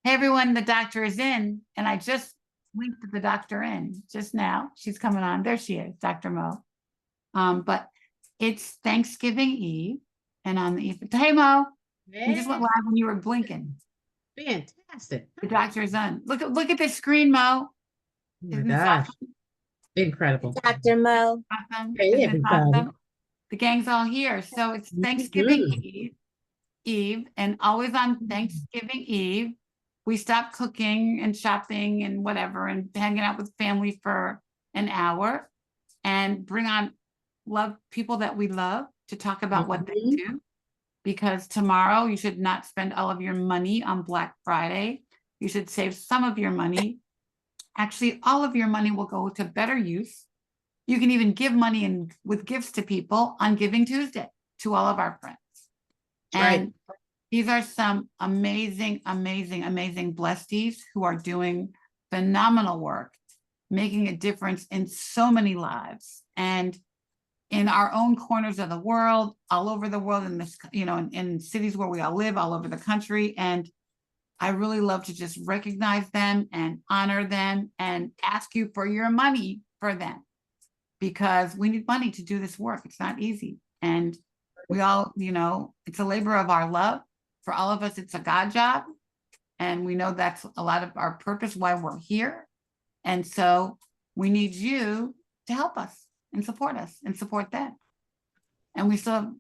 Hey everyone, the doctor is in, and I just linked the doctor in just now. She's coming on. There she is, Dr. Mo. But it's Thanksgiving Eve, and on the eve, hey Mo, you just went Hey, live when you were blinking. fantastic. The doctor is on. Look at this screen, Mo. Oh my Isn't this gosh, incredible. Dr. Mo. awesome? Hey, Isn't this everybody. awesome? The gang's all here. So it's Thanksgiving Mhm. Eve, and always on Thanksgiving Eve, we stop cooking and shopping and whatever and hanging out with family for an hour and bring on love people that we love to talk about what they Mhm. do. Because tomorrow you should not spend all of your money on Black Friday. You should save some of your money. Actually, all of your money will go to better use. You can even give money and with gifts to people on Giving Tuesday to all of our friends. That's right. And these are some amazing, amazing, amazing blesties who are doing phenomenal work, making a difference in so many lives. And in our own corners of the world, all over the world, in this, in cities where we all live, all over the country. And I really love to just recognize them and honor them and ask you for your money for them because we need money to do this work. It's not easy. And we all, it's a labor of our love. For all of us, it's a God job. And we know that's a lot of our purpose, why we're here. And so we need you to help us and support them. And we still have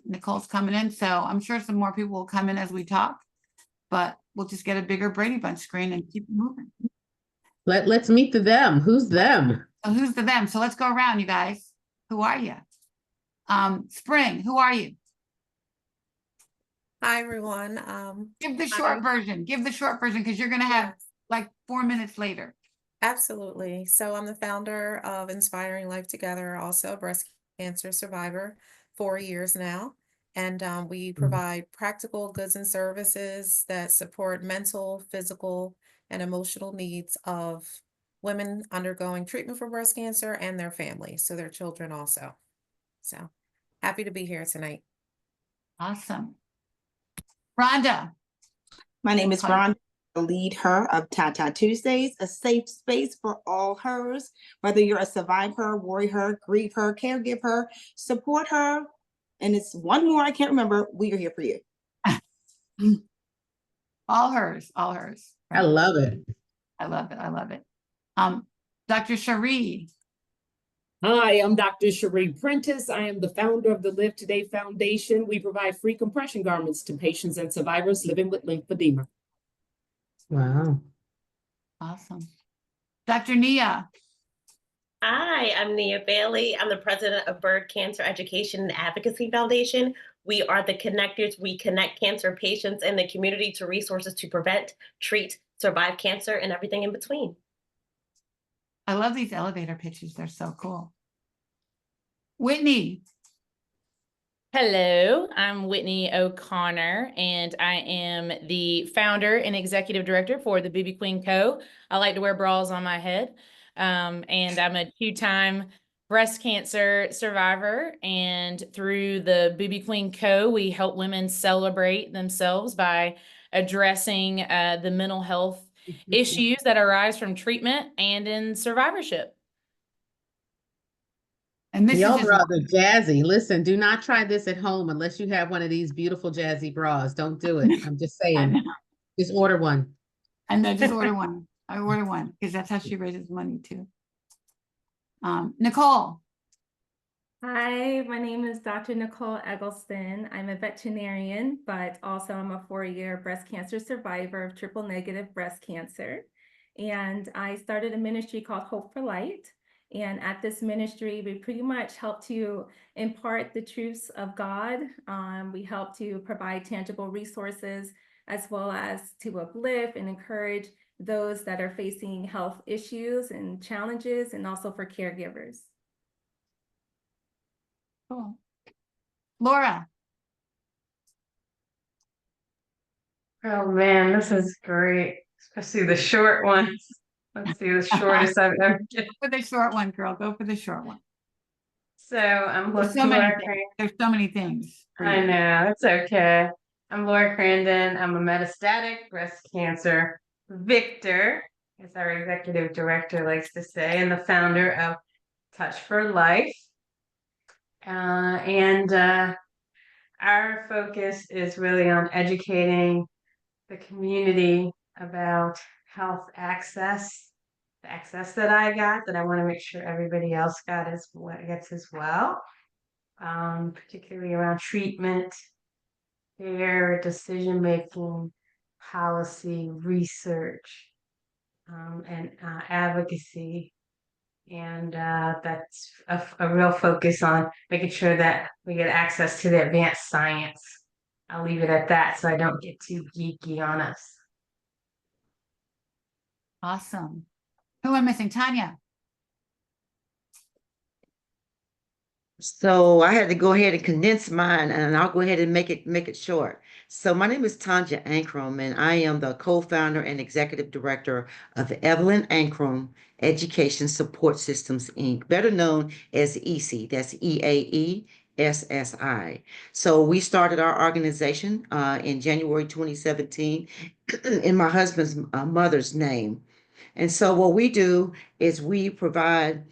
Nicole's coming in. So I'm sure some more people will come in as we talk, but we'll just get a bigger Brady Bunch screen and keep moving. Let's meet the them. Who's them? So who's the them? So let's go around, you guys. Who are you? Spring, who are you? Hi, everyone. Give the short version. Give the short version because you're going to have like 4 minutes later. Absolutely. So I'm the founder of Inspiring Life Together, also a breast cancer survivor, 4 years now. And we provide practical goods and services that support mental, physical, and emotional needs of women undergoing treatment for breast cancer and their families, so their children also. So happy to be here tonight. Awesome. Rhonda. My name is Rhonda, the lead her of Tata Tuesdays, a safe space for all hers, whether you're a survivor, worry her, grieve her, caregive her, support her. And it's one more I can't remember. We are here for you. All hers, all hers. I love it. I love it. I love it. Dr. Cherie. Hi, I'm Dr. Cherie Prentice. I am the founder of the Live Today Foundation. We provide free compression garments to patients and survivors living with lymphedema. Wow. Awesome. Dr. Nia. Hi, I'm Nia Bailey. I'm the president of Bird Cancer Education and Advocacy Foundation. We are the connectors. We connect cancer patients and the community to resources to prevent, treat, survive cancer, and everything in between. I love these elevator pitches. They're so cool. Whitney. Hello, I'm Whitney O'Connor, and I am the founder and executive director for the BB Queen Co. I like to wear bras on my head, and I'm a two-time breast cancer survivor. And through the BB Queen Co., we help women celebrate themselves by addressing the mental health issues that arise from treatment and in survivorship. And this Y'all is rather jazzy. Listen, do not try this at home unless you have one of these beautiful jazzy bras. Don't do it. I'm just saying. Just order one. And then just order one. I order one because that's how she raises money too. Nicole. Hi, my name is Dr. Nicole Eggleston. I'm a veterinarian, but also I'm a 4-year breast cancer survivor of triple negative breast cancer. And I started a ministry called Hope for Light. And at this ministry, we pretty much help to impart the truths of God. We help to provide tangible resources as well as to uplift and encourage those that are facing health issues and challenges, and also for caregivers. Cool. Laura. Oh man, this is great. Especially the short ones. Let's see, the shortest I've ever Go for the short one, girl. Go for the short one. So I'm There's so many things. I know, it's okay. I'm Laura Crandon. I'm a metastatic breast cancer victor, as our executive director likes to say, and the founder of Touch for Life. Our focus is really on educating the community about health access, the access that I got, that I want to make sure everybody else gets as well, particularly around treatment, care, decision-making, policy, research, and advocacy. And that's a real focus on making sure that we get access to the advanced science. I'll leave it at that so I don't get too geeky on us. Awesome. Who am I missing? Tanya. So I had to go ahead and condense mine, and I'll go ahead and make it short. So my name is Tanya Ankrum, and I am the co-founder and executive director of Evelyn Ankrum Education Support Systems, Inc., better known as EASSI. That's EAESSI. So we started our organization in January 2017 in my husband's mother's name. And so what we do is we provide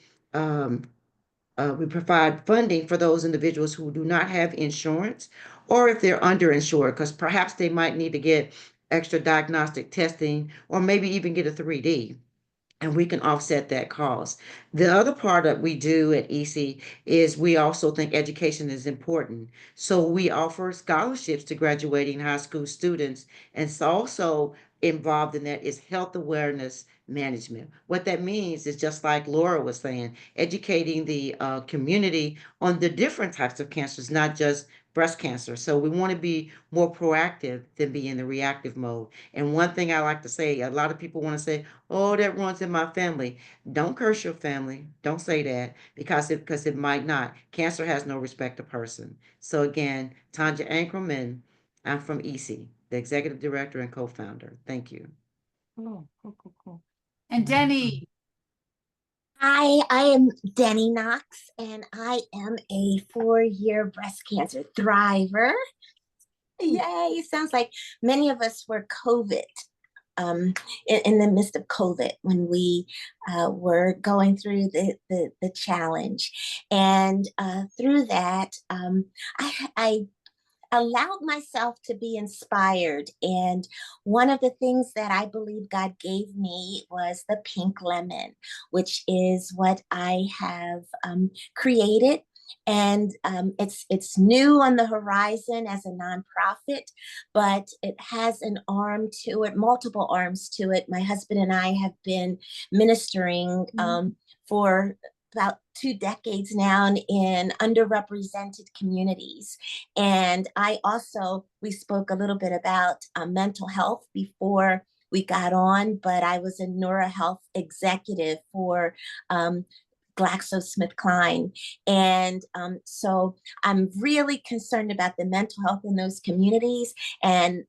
funding for those individuals who do not have insurance, or if they're underinsured, because perhaps they might need to get extra diagnostic testing or maybe even get a 3D. And we can offset that cost. The other part that we do at EASSI is we also think education is important. So we offer scholarships to graduating high school students. And so also involved in that is health awareness management. What that means is, just like Laura was saying, educating the community on the different types of cancers, not just breast cancer. So we want to be more proactive than be in the reactive mode. And one thing I like to say, a lot of people want to say, oh, that runs in my family. Don't curse your family. Don't say that, because it might not. Cancer has no respect of person. So again, Tanya Ankrum, and I'm from EASSI, the executive director and co-founder. Thank you. Cool. And Denny. Hi, I am Denny Knox, and I am a 4-year breast cancer thriver. Yay! Sounds like many of us were COVID, in the midst of COVID when we were going through the challenge, and through that, I allowed myself to be inspired. And one of the things that I believe God gave me was the pink lemon, which is what I have created. And it's new on the horizon as a nonprofit, but it has an arm to it, multiple arms to it. My husband and I have been ministering for about 2 decades now in underrepresented communities. And we spoke a little bit about mental health before we got on, but I was a neurohealth executive for GlaxoSmithKline. And so I'm really concerned about the mental health in those communities. And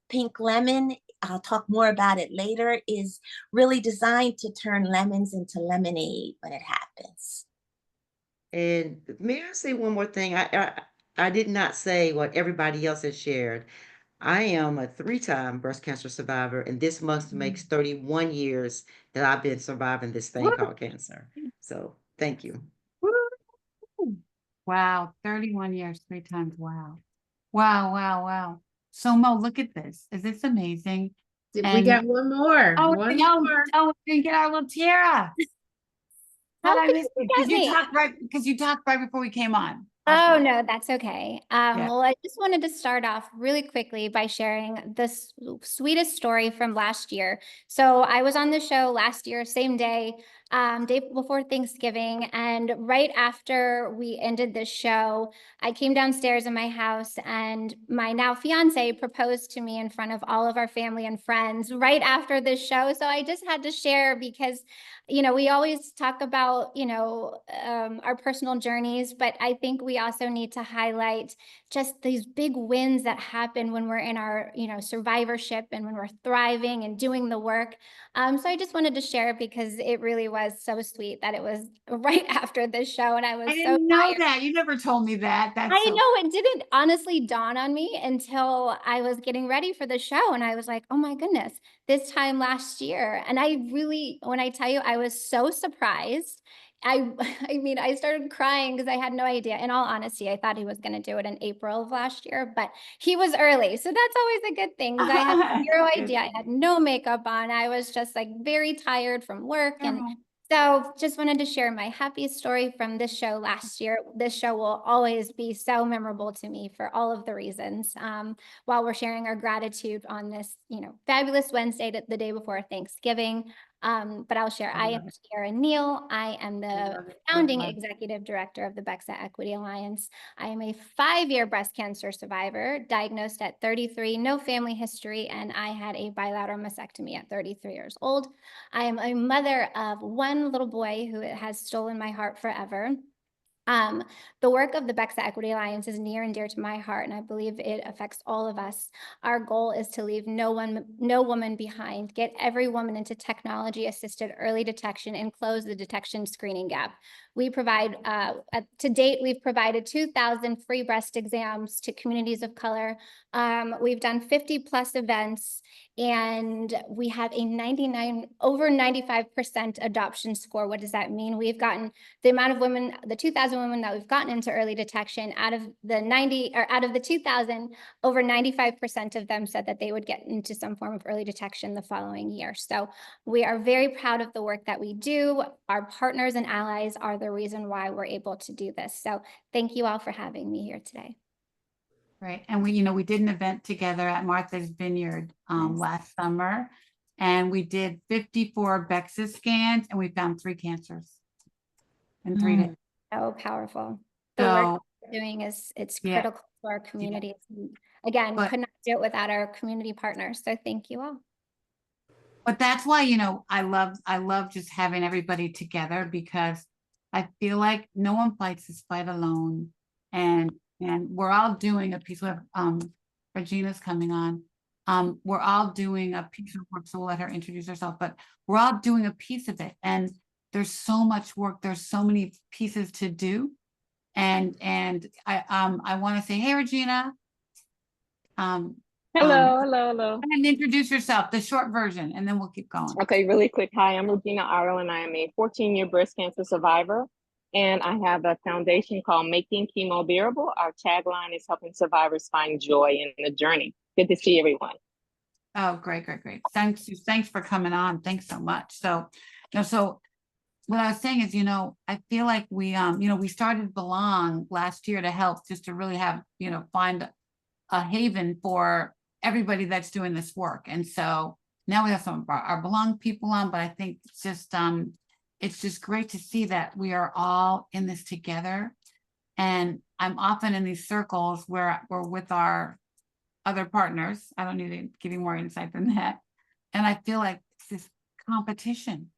Pink Lemon, I'll talk more about it later, is really designed to turn lemons into lemonade when it happens. And may I say one more thing? I did not say what everybody else has shared. I am a 3-time breast cancer survivor, and this month makes 31 years that I've been surviving this thing called cancer. So thank you. Wow, 31 years, 3 times. Wow. Wow. So Mo, look at this. Is this amazing? We got one more. Oh, One no, more. we're gonna get our little Tiara. How How'd I could miss you it? forget me? Because you talked right before we came on. Oh, no, that's okay. Yeah. Well, I just wanted to start off really quickly by sharing the sweetest story from last year. So I was on the show last year, same day before Thanksgiving. And right after we ended the show, I came downstairs in my house, and my now fiance proposed to me in front of all of our family and friends right after the show. So I just had to share because, we always talk about, our personal journeys, but I think we also need to highlight just these big wins that happen when we're in our, survivorship and when we're thriving and doing the work. So I just wanted to share it because it really was so sweet that it was right after this show, and I was I so didn't know tired. that. You never told me that. That's I so know it didn't honestly dawn on me until I was getting ready for the show, and I was like, "Oh my goodness, this time last year." And I really, when I tell you, I was so surprised. I I mean, I started crying because I had no idea. In all honesty, I thought he was going to do it in April of last year, but he was early. So that's always a good thing because I had zero Good. idea. I had no makeup on. I was just like very tired from work, and Oh. so just wanted to share my happy story from this show last year. This show will always be so memorable to me for all of the reasons. While we're sharing our gratitude on this, fabulous Wednesday, the day before Thanksgiving. But I'll share, I am Kiara Neal. I am the founding executive director of the Bexa Equity Alliance. I am a 5-year breast cancer survivor, diagnosed at 33, no family history, and I had a bilateral mastectomy at 33 years old. I am a mother of one little boy who has stolen my heart forever. The work of the Bexa Equity Alliance is near and dear to my heart, and I believe it affects all of us. Our goal is to leave no woman behind, get every woman into technology-assisted early detection, and close the detection screening gap. We provide, to date, we've provided 2,000 free breast exams to communities of color. We've done 50+ events, and we have a over 95% adoption score. What does that mean? We've gotten the amount of women, the 2,000 women that we've gotten into early detection, out of the 2,000, over 95% of them said that they would get into some form of early detection the following year. So we are very proud of the work that we do. Our partners and allies are the reason why we're able to do this. So thank you all for having me here today. Right. And we did an event together at Martha's Vineyard last summer, and we did 54 Bexa scans, and we found 3 cancers in 3 days. So powerful. The work So we're doing it's Yeah. critical to our communities. And again, But- could not do it without our community partners. So thank you all. But that's why, I love just having everybody together, because I feel like no one fights this fight alone. And we're all doing a piece of, Regina's coming on. We're all doing a piece of work, so we'll let her introduce herself, but we're all doing a piece of it. And there's so much work, there's so many pieces to do. And I want to say, hey, Regina. Hello. And introduce yourself, the short version, and then we'll keep going. Okay, really quick. Hi, I'm Regina Ireland. I am a 14-year breast cancer survivor, and I have a foundation called Making Chemo Bearable. Our tagline is helping survivors find joy in the journey. Good to see everyone. Oh, great. Thanks for coming on. Thanks so much. So what I was saying is, I feel like we started Belong last year to help, just to really have, find a haven for everybody that's doing this work. And so now we have some of our Belong people on, but I think it's just great to see that we are all in this together. And I'm often in these circles where we're with our other partners. I don't need to give you more insight than that. And I feel like it's this competition.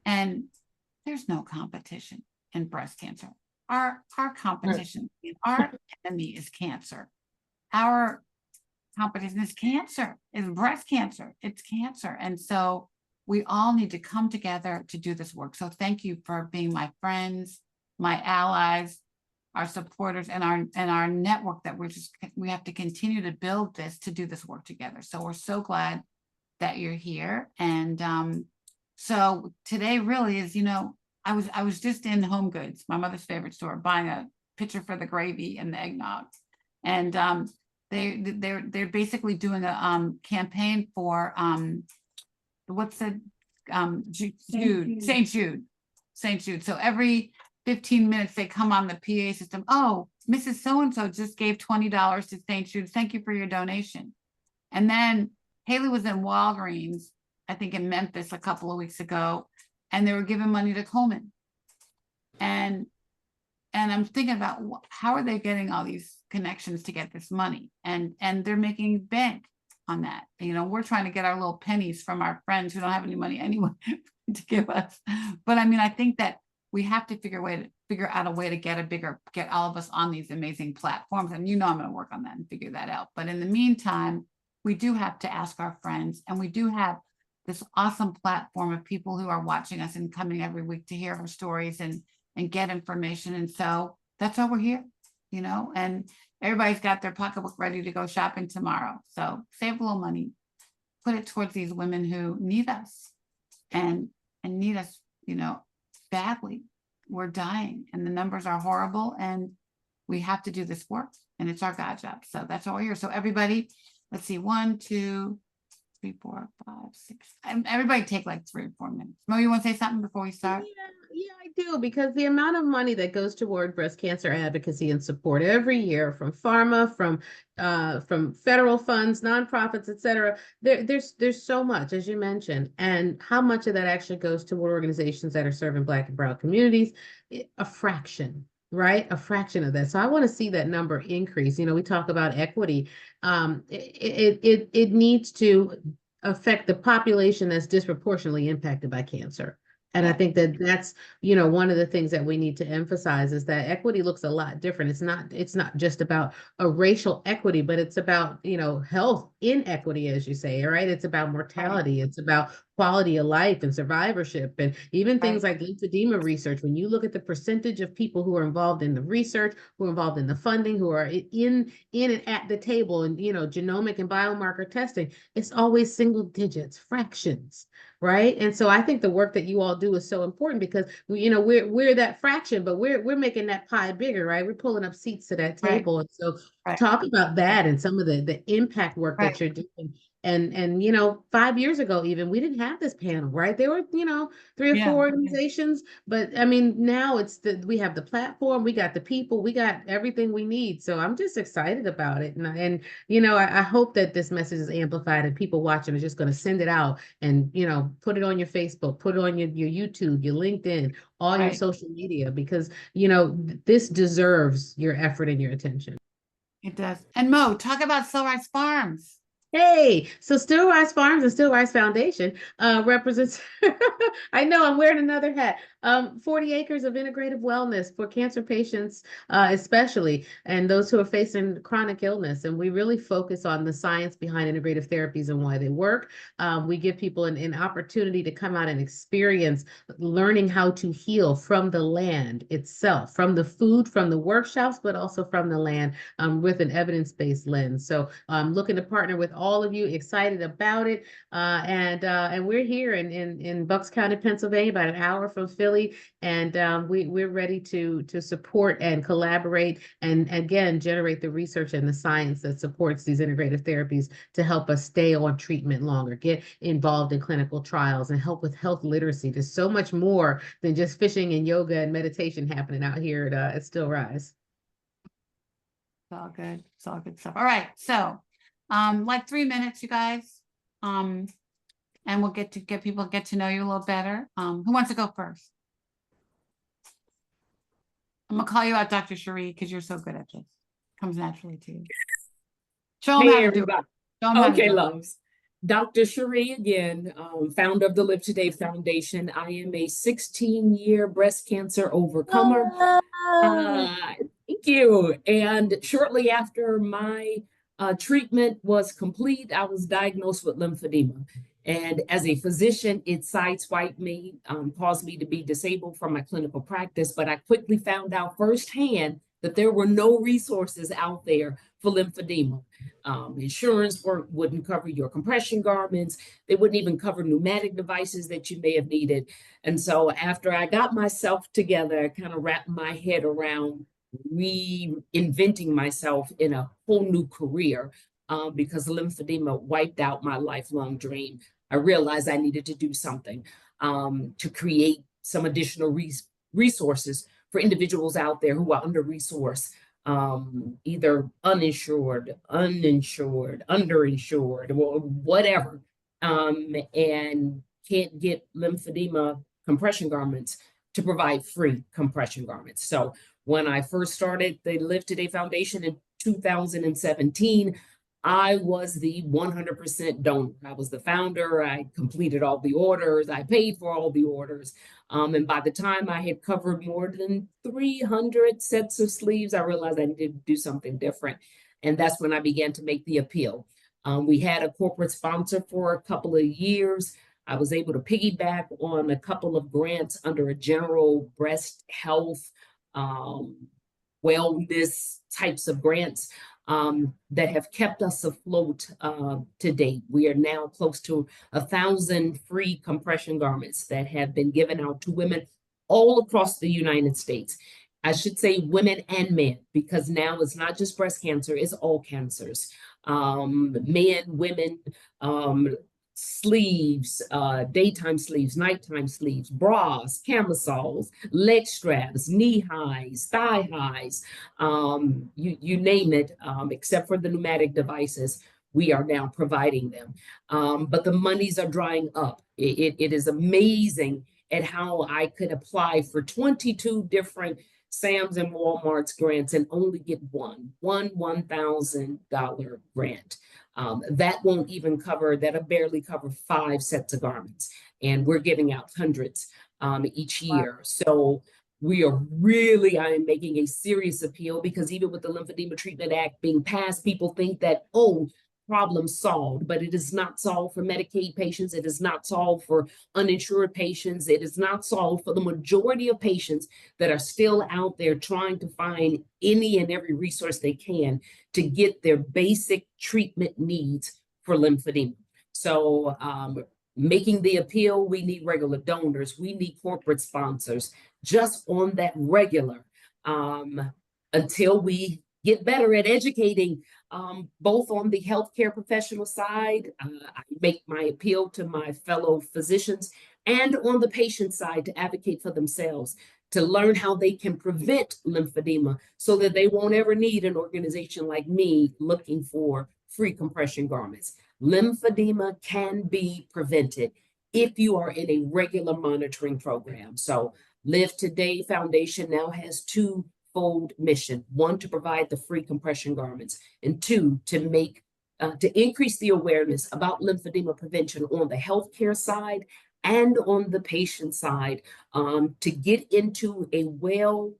And there's no competition in breast cancer. Our competition, our enemy is cancer. Our competition is cancer, is breast cancer. It's cancer. And so we all need to come together to do this work. So thank you for being my friends, my allies, our supporters, and our network that we have to continue to build this, to do this work together. So we're so glad that you're here. And so today really is, I was just in Home Goods, my mother's favorite store, buying a pitcher for the gravy and the eggnog. And they're basically doing a campaign for what's the St. Jude. So every 15 minutes they come on the PA system. Oh, Mrs. So-and-so just gave $20 to St. Jude. Thank you for your donation. And then Haley was in Walgreens, I think in Memphis a couple of weeks ago, and they were giving money to Komen. And I'm thinking about how are they getting all these connections to get this money? And they're making bank on that. We're trying to get our little pennies from our friends who don't have any money anyway to give us. But I mean, I think that we have to figure out a way to get all of us on these amazing platforms. And I'm going to work on that and figure that out. But in the meantime, we do have to ask our friends, and we do have this awesome platform of people who are watching us and coming every week to hear our stories and get information. And so that's why we're here, and everybody's got their pocketbook ready to go shopping tomorrow. So save a little money, put it towards these women who need us and need us, badly. We're dying and the numbers are horrible, and we have to do this work, and it's our God job. So that's why we're here. So everybody, let's see, 1, 2, 3, 4, 5, 6. Everybody take like 3 or 4 minutes. Mo, you want to say something before we start? Yeah, I do, because the amount of money that goes toward breast cancer advocacy and support every year from pharma, from federal funds, nonprofits, et cetera, there's so much, as you mentioned, and how much of that actually goes toward organizations that are serving Black and Brown communities? A fraction. Right? A fraction of that. So I want to see that number increase. We talk about equity. It needs to affect the population that's disproportionately impacted by cancer. And I think that's, one of the things that we need to emphasize is that equity looks a lot different. It's not just about a racial equity, but it's about, health inequity, as you say, right? It's about mortality. It's about quality of life and survivorship, and even things like lymphedema research. When you look at the percentage of people who are involved in the research, who are involved in the funding, who are in and at the table, and genomic and biomarker testing, it's always single digits, fractions, right? And so I think the work that you all do is so important, because we're that fraction, but we're making that pie bigger, right? We're pulling up seats to that table. And so talk about that and some of the impact work that you're doing. And 5 years ago, even, we didn't have this panel, right? There were 3 or 4 organizations, but I mean, now we have the platform, we got the people, we got everything we need. So I'm just excited about it, and I hope that this message is amplified, and people watching are just going to send it out and put it on your Facebook, put it on your YouTube, your LinkedIn, all your social media, because this deserves your effort and your attention. It does. And Mo, talk about Stillrise Farms. Hey, so Stillrise Farms and Stillrise Foundation represents, I know I'm wearing another hat, 40 acres of integrative wellness for cancer patients, especially, and those who are facing chronic illness. And we really focus on the science behind integrative therapies and why they work. We give people an opportunity to come out and experience learning how to heal from the land itself, from the food, from the workshops, but also from the land, with an evidence-based lens. So I'm looking to partner with all of you, excited about it. And we're here in Bucks County, Pennsylvania, about an hour from Philly. And we're ready to support and collaborate, and again, generate the research and the science that supports these integrative therapies to help us stay on treatment longer, get involved in clinical trials, and help with health literacy. There's so much more than just fishing and yoga and meditation happening out here at Stillrise. It's all good. It's all good stuff. All right. So like 3 minutes, you guys. And we'll get people get to know you a little better. Who wants to go first? I'm gonna call you out, Dr. Cherie, because you're so good at this. Comes naturally to you. Show them how to do it. Okay, loves. Dr. Cherie again, founder of the Live Today Foundation. I am a 16-year breast cancer overcomer. Thank you. And shortly after my treatment was complete, I was diagnosed with lymphedema. And as a physician, it sideswiped me, caused me to be disabled from my clinical practice. But I quickly found out firsthand that there were no resources out there for lymphedema. Insurance wouldn't cover your compression garments. They wouldn't even cover pneumatic devices that you may have needed. And so after I got myself together, I kind of wrapped my head around reinventing myself in a whole new career, because lymphedema wiped out my lifelong dream. I realized I needed to do something to create some additional resources for individuals out there who are under-resourced, either uninsured, underinsured, or whatever, and can't get lymphedema compression garments to provide free compression garments. So when I first started the Live Today Foundation in 2017, I was the 100% donor. I was the founder. I completed all the orders. I paid for all the orders. And by the time I had covered more than 300 sets of sleeves, I realized I needed to do something different. And that's when I began to make the appeal. We had a corporate sponsor for a couple of years. I was able to piggyback on a couple of grants under a general breast health, wellness types of grants. That have kept us afloat to date. We are now close to 1,000 free compression garments that have been given out to women all across the United States. I should say women and men, because now it's not just breast cancer, it's all cancers. Men, women, sleeves, daytime sleeves, nighttime sleeves, bras, camisoles, leg straps, knee highs, thigh highs, you name it, except for the pneumatic devices, we are now providing them. But the monies are drying up. It is amazing at how I could apply for 22 different Sam's and Walmart's grants and only get one $1,000 grant. That won't even cover, that'll barely cover 5 sets of garments. And we're giving out hundreds each year. Wow. So we are really, I am making a serious appeal, because even with the Lymphedema Treatment Act being passed, people think that, oh, problem solved, but it is not solved for Medicaid patients. It is not solved for uninsured patients. It is not solved for the majority of patients that are still out there trying to find any and every resource they can to get their basic treatment needs for lymphedema. So making the appeal, we need regular donors. We need corporate sponsors just on that regular until we get better at educating both on the healthcare professional side. I make my appeal to my fellow physicians, and on the patient side to advocate for themselves, to learn how they can prevent lymphedema so that they won't ever need an organization like me looking for free compression garments. Lymphedema can be prevented if you are in a regular monitoring program. So Live Today Foundation now has twofold mission: one, to provide the free compression garments, and two, to make to increase the awareness about lymphedema prevention on the healthcare side and on the patient side, to get into a well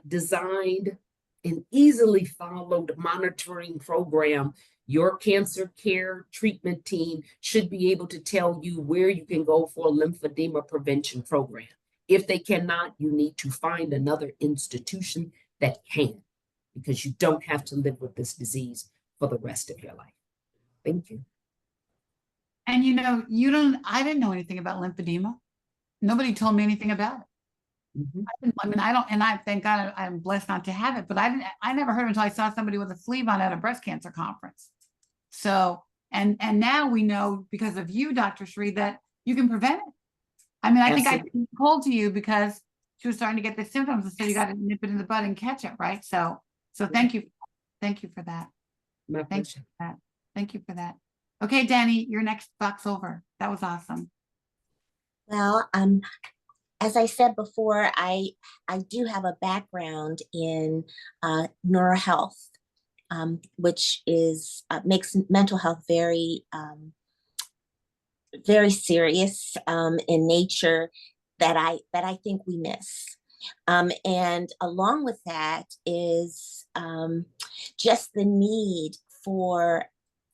designed and easily followed monitoring program. Your cancer care treatment team should be able to tell you where you can go for a lymphedema prevention program. If they cannot, you need to find another institution that can, because you don't have to live with this disease for the rest of your life. Thank you. And I didn't know anything about lymphedema. Nobody told me anything about it. Mm-hmm. I thank God I'm blessed not to have it, but I never heard until I saw somebody with a sleeve on at a breast cancer conference. So, and now we know because of you, Dr. Sri, that you can prevent it. I mean, I think I called to you because she was starting to get the symptoms, and so you got to nip it in the bud and catch it, right? So thank you. Thank you for that. My pleasure. Thank you for that. Okay, Danny, your next box over. That was awesome. Well, as I said before, I do have a background in neurohealth, which is makes mental health very very serious in nature that I think we miss. And along with that is just the need for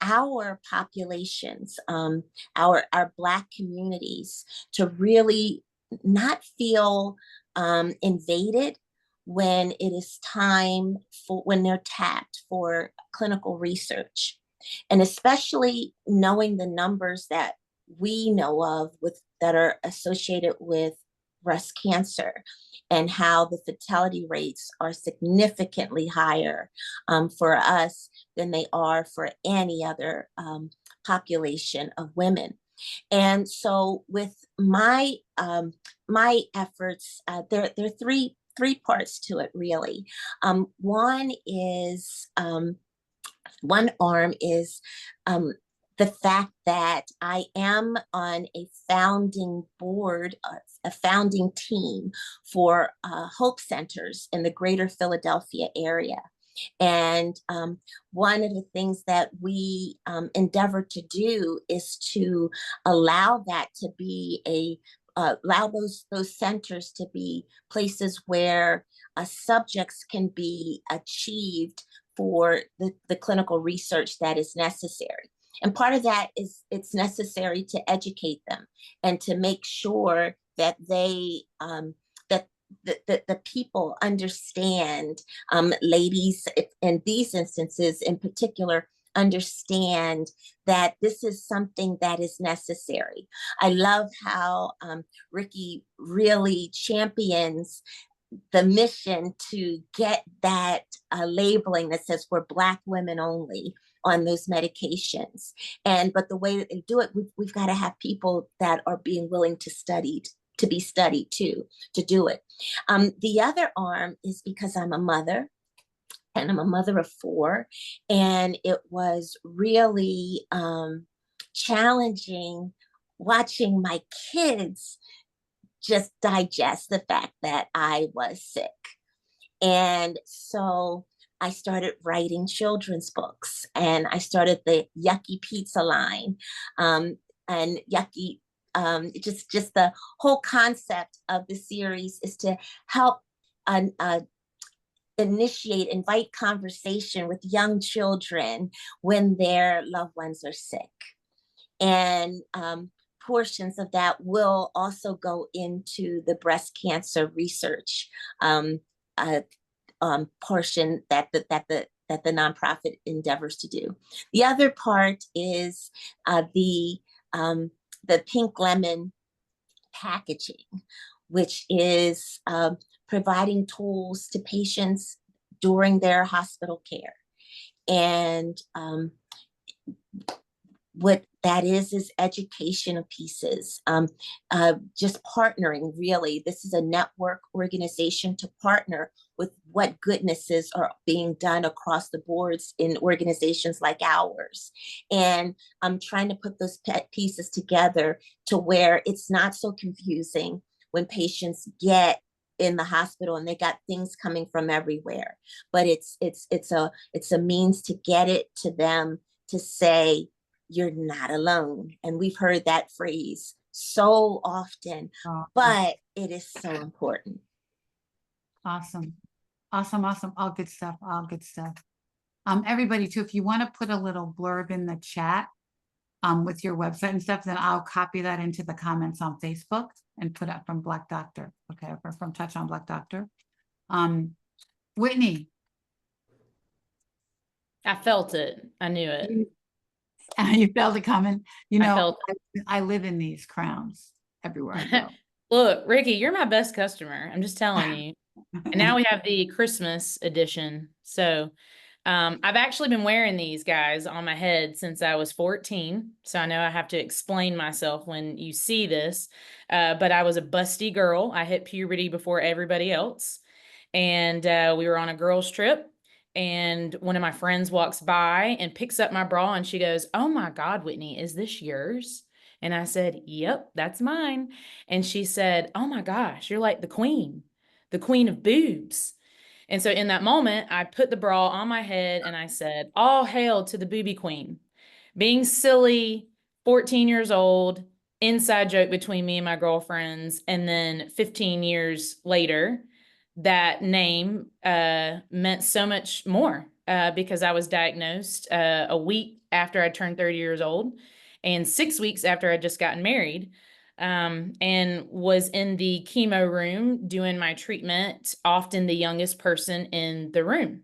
our populations, our Black communities, to really not feel invaded when it is time for, when they're tapped for clinical research. And especially knowing the numbers that we know of that are associated with breast cancer, and how the fatality rates are significantly higher for us than they are for any other population of women. And so with my my efforts, there are three parts to it, really. One arm is the fact that I am on a founding board, a founding team for Hope Centers in the greater Philadelphia area. And one of the things that we endeavor to do is to allow that to be allow those centers to be places where subjects can be achieved for the clinical research that is necessary. And part of that is it's necessary to educate them and to make sure that they the people understand, ladies in these instances in particular, understand that this is something that is necessary. I love how Ricky really champions the mission to get that labeling that says we're Black women only on those medications. But the way that they do it, we've got to have people that are being willing to be studied too, to do it. The other arm is because I'm a mother, and I'm a mother of 4, and it was really challenging watching my kids just digest the fact that I was sick. And so I started writing children's books, and I started the Yucky Pizza line, and Yucky, just the whole concept of the series is to help invite conversation with young children when their loved ones are sick. And portions of that will also go into the breast cancer research portion that the nonprofit endeavors to do. The other part is the pink lemon packaging, which is providing tools to patients during their hospital care. And what that is educational pieces, just partnering, really. This is a network organization to partner with what goodnesses are being done across the boards in organizations like ours. And I'm trying to put those pieces together to where it's not so confusing when patients get in the hospital and they got things coming from everywhere. But it's a means to get it to them to say, you're not alone. And we've heard that phrase so often, but it is so important. Awesome. Awesome. Awesome. All good stuff. All good stuff. Everybody too, if you want to put a little blurb in the chat with your website and stuff, then I'll copy that into the comments on Facebook and put up from Black Doctor. Okay. Or from Touch on Black Doctor. Whitney. I felt it. I knew it. You felt it coming. You know, I felt I live in these crowns everywhere I go. Look, Ricky, you're my best customer. I'm just telling you. And now we have the Christmas edition. So I've actually been wearing these guys on my head since I was 14. So I know I have to explain myself when you see this. But I was a busty girl. I hit puberty before everybody else. And we were on a girls' trip. And one of my friends walks by and picks up my bra and she goes, "Oh my God, Whitney, is this yours?" And I said, "Yep, that's mine." And she said, "Oh my gosh, you're like the queen of boobs." And so in that moment, I put the bra on my head and I said, "All hail to the booby queen." Being silly, 14 years old, inside joke between me and my girlfriends. And then 15 years later, that name meant so much more because I was diagnosed a week after I turned 30 years old and 6 weeks after I'd just gotten married, and was in the chemo room doing my treatment, often the youngest person in the room.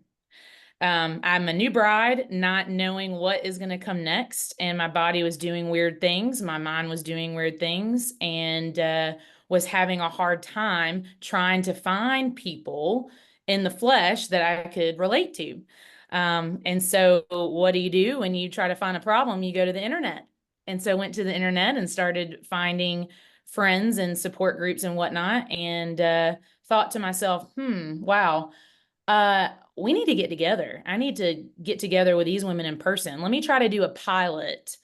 I'm a new bride, not knowing what is going to come next, and my body was doing weird things. My mind was doing weird things, and was having a hard time trying to find people in the flesh that I could relate to. And so what do you do when you try to find a problem? You go to the internet. And so I went to the internet and started finding friends and support groups and whatnot, and thought to myself, wow, we need to get together. I need to get together with these women in person. Let me try to do a pilot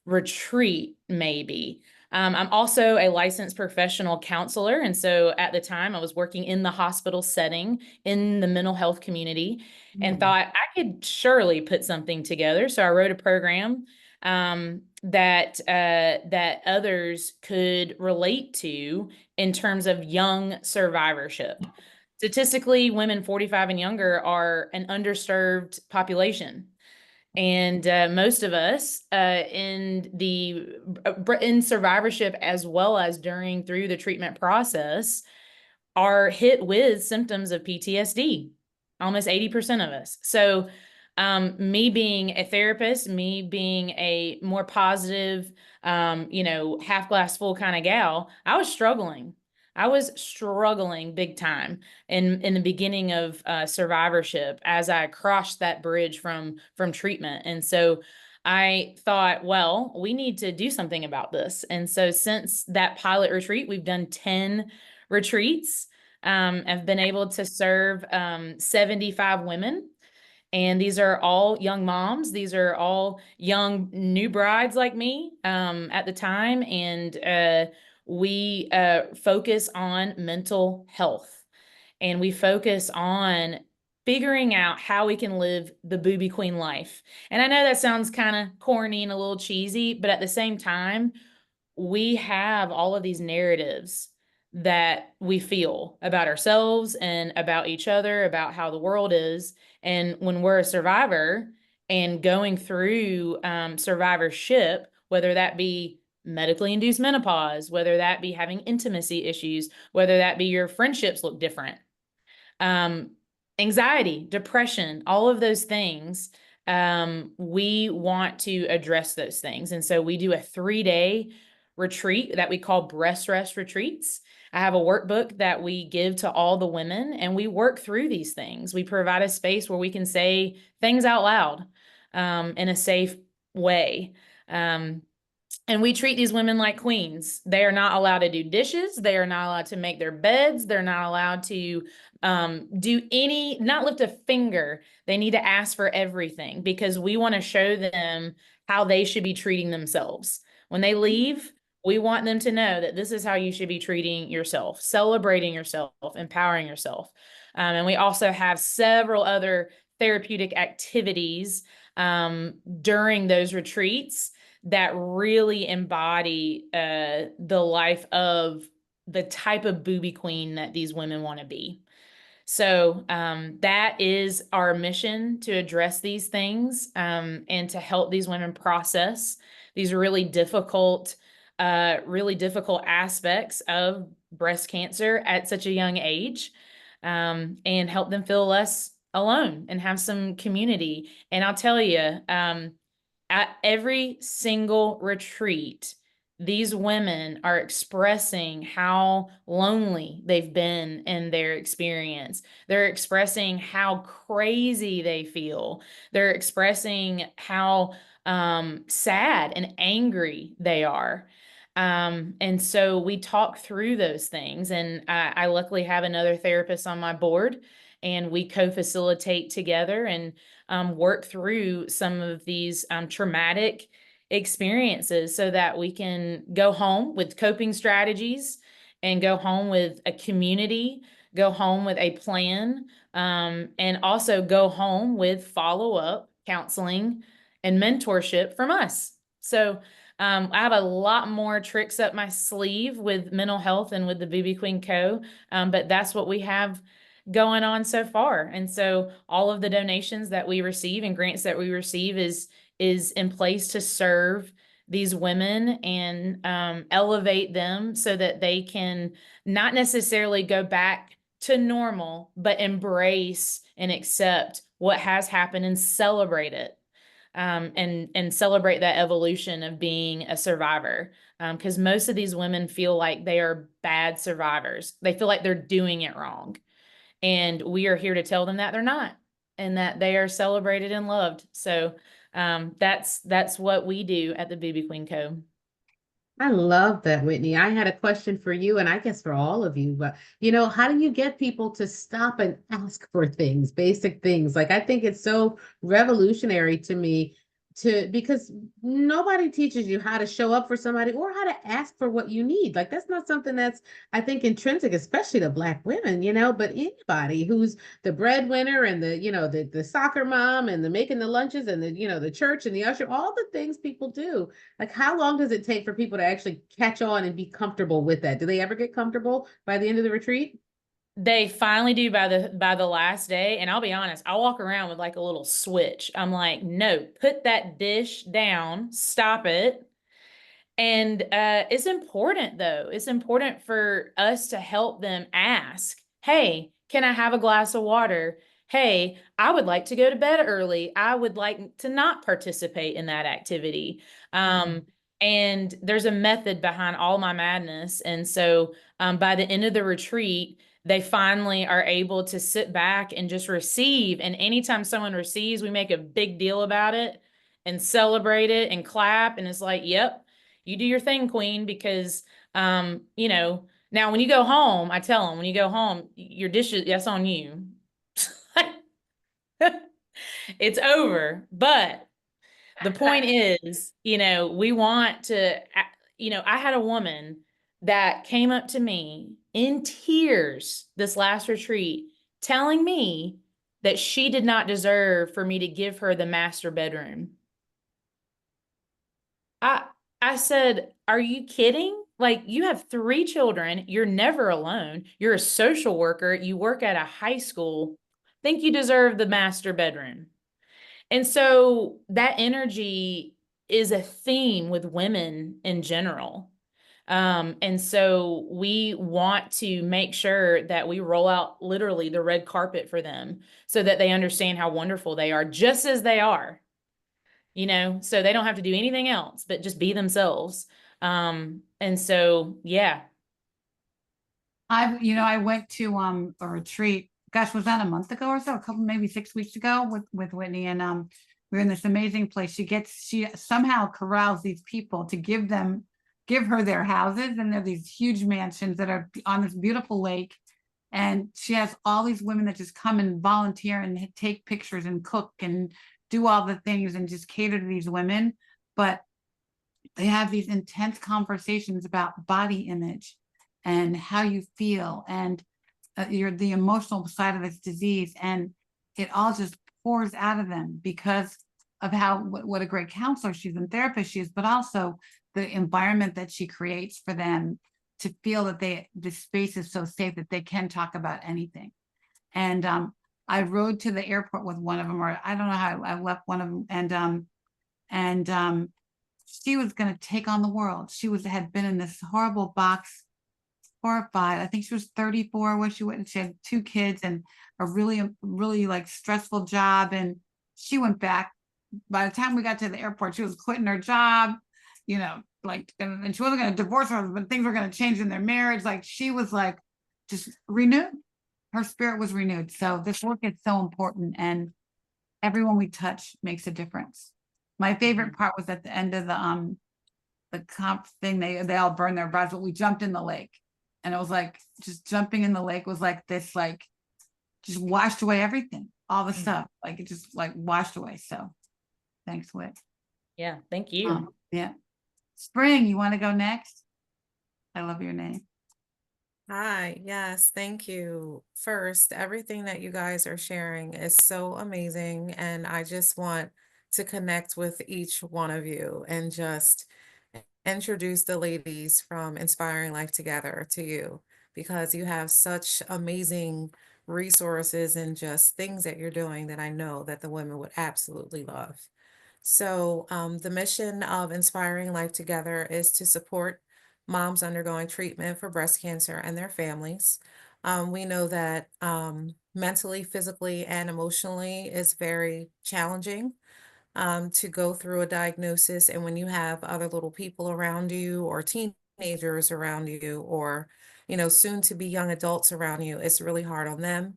retreat maybe. I'm also a licensed professional counselor. And so at the time I was working in the hospital setting in the mental health community and thought I could surely put something together. So I wrote a program that others could relate to in terms of young survivorship. Statistically, women 45 and younger are an underserved population. And most of us in survivorship, as well as through the treatment process, are hit with symptoms of PTSD, almost 80% of us. So me being a therapist, me being a more positive, half glass full kind of gal, I was struggling. Big time in the beginning of survivorship as I crossed that bridge from treatment. And so I thought, well, we need to do something about this. And so since that pilot retreat, we've done 10 retreats. I've been able to serve 75 women. And these are all young moms. These are all young new brides like me at the time. And we focus on mental health. And we focus on figuring out how we can live the Booby Queen life. And I know that sounds kind of corny and a little cheesy, but at the same time, we have all of these narratives that we feel about ourselves and about each other, about how the world is. And when we're a survivor and going through survivorship, whether that be medically induced menopause, whether that be having intimacy issues, whether that be your friendships look different, anxiety, depression, all of those things, we want to address those things. And so we do a 3-day retreat that we call breast rest retreats. I have a workbook that we give to all the women, and we work through these things. We provide a space where we can say things out loud in a safe way. And we treat these women like queens. They are not allowed to do dishes. They are not allowed to make their beds. They're not allowed to not lift a finger. They need to ask for everything because we want to show them how they should be treating themselves. When they leave, we want them to know that this is how you should be treating yourself, celebrating yourself, empowering yourself. And we also have several other therapeutic activities during those retreats that really embody the life of the type of Booby Queen that these women want to be. So that is our mission, to address these things and to help these women process these really difficult aspects of breast cancer at such a young age, and help them feel less alone and have some community. And I'll tell you, at every single retreat, these women are expressing how lonely they've been in their experience. They're expressing how crazy they feel. They're expressing how sad and angry they are. And so we talk through those things. And I luckily have another therapist on my board, and we co-facilitate together and work through some of these traumatic experiences so that we can go home with coping strategies and go home with a community, go home with a plan, and also go home with follow-up counseling and mentorship from us. So I have a lot more tricks up my sleeve with mental health and with the Booby Queen Co. But that's what we have going on so far. And so all of the donations that we receive and grants that we receive is in place to serve these women and elevate them so that they can not necessarily go back to normal, but embrace and accept what has happened and celebrate it. And celebrate that evolution of being a survivor. Because most of these women feel like they are bad survivors. They feel like they're doing it wrong. And we are here to tell them that they're not, and that they are celebrated and loved. So that's what we do at the Booby Queen Co. I love that, Whitney. I had a question for you, and I guess for all of you, but how do you get people to stop and ask for things, basic things? Like, I think it's so revolutionary to me because nobody teaches you how to show up for somebody or how to ask for what you need. Like that's not something that's, I think, intrinsic, especially to Black women, but anybody who's the breadwinner and the soccer mom and the making the lunches and the church and the usher, all the things people do. Like how long does it take for people to actually catch on and be comfortable with that? Do they ever get comfortable by the end of the retreat? They finally do by the last day. And I'll be honest, I walk around with like a little switch. I'm like, no, put that dish down, stop it. And it's important though. It's important for us to help them ask, hey, can I have a glass of water? Hey, I would like to go to bed early. I would like to not participate in that activity. And there's a method behind all my madness. And so by the end of the retreat, they finally are able to sit back and just receive. And anytime someone receives, we make a big deal about it and celebrate it and clap. And it's like, yep, you do your thing, queen, because, now when you go home, I tell them, when you go home, your dishes, that's on you. It's over. But the point is, we want to, I had a woman that came up to me in tears this last retreat telling me that she did not deserve for me to give her the master bedroom. I said, are you kidding? Like, you have 3 children. You're never alone. You're a social worker. You work at a high school. Think you deserve the master bedroom. And so that energy is a theme with women in general. And so we want to make sure that we roll out literally the red carpet for them so that they understand how wonderful they are just as they are, so they don't have to do anything else but just be themselves. And so, yeah. I went to a retreat. Gosh, was that a month ago or so? Maybe 6 weeks ago with Whitney, and we were in this amazing place. She somehow corrals these people to give her their houses, and they're these huge mansions that are on this beautiful lake. And she has all these women that just come and volunteer and take pictures and cook and do all the things and just cater to these women. But they have these intense conversations about body image and how you feel and the emotional side of this disease. And it all just pours out of them because of what a great counselor she is and therapist she is, but also the environment that she creates for them to feel that the space is so safe that they can talk about anything. And I rode to the airport with one of them, or I don't know how I left one of them, and she was going to take on the world. She had been in this horrible box, horrified. I think she was 34 when she went, and she had 2 kids and a really, really like stressful job. And she went back. By the time we got to the airport, she was quitting her job, and she wasn't going to divorce her, but things were going to change in their marriage. Like she was like just renewed. Her spirit was renewed. So this work is so important, and everyone we touch makes a difference. My favorite part was at the end of the comp thing. They all burned their bras, but we jumped in the lake, and it was like just jumping in the lake was like this, like just washed away everything, all the stuff, like it just like washed away. So thanks, Whit. Yeah, thank you. Yeah. Spring, you want to go next? I love your name. Hi, yes, thank you. First, everything that you guys are sharing is so amazing, and I just want to connect with each one of you and just introduce the ladies from Inspiring Life Together to you, because you have such amazing resources and just things that you're doing that I know that the women would absolutely love. So the mission of Inspiring Life Together is to support moms undergoing treatment for breast cancer and their families. We know that mentally, physically, and emotionally is very challenging to go through a diagnosis. And when you have other little people around you or teenagers around you or, soon to be young adults around you, it's really hard on them.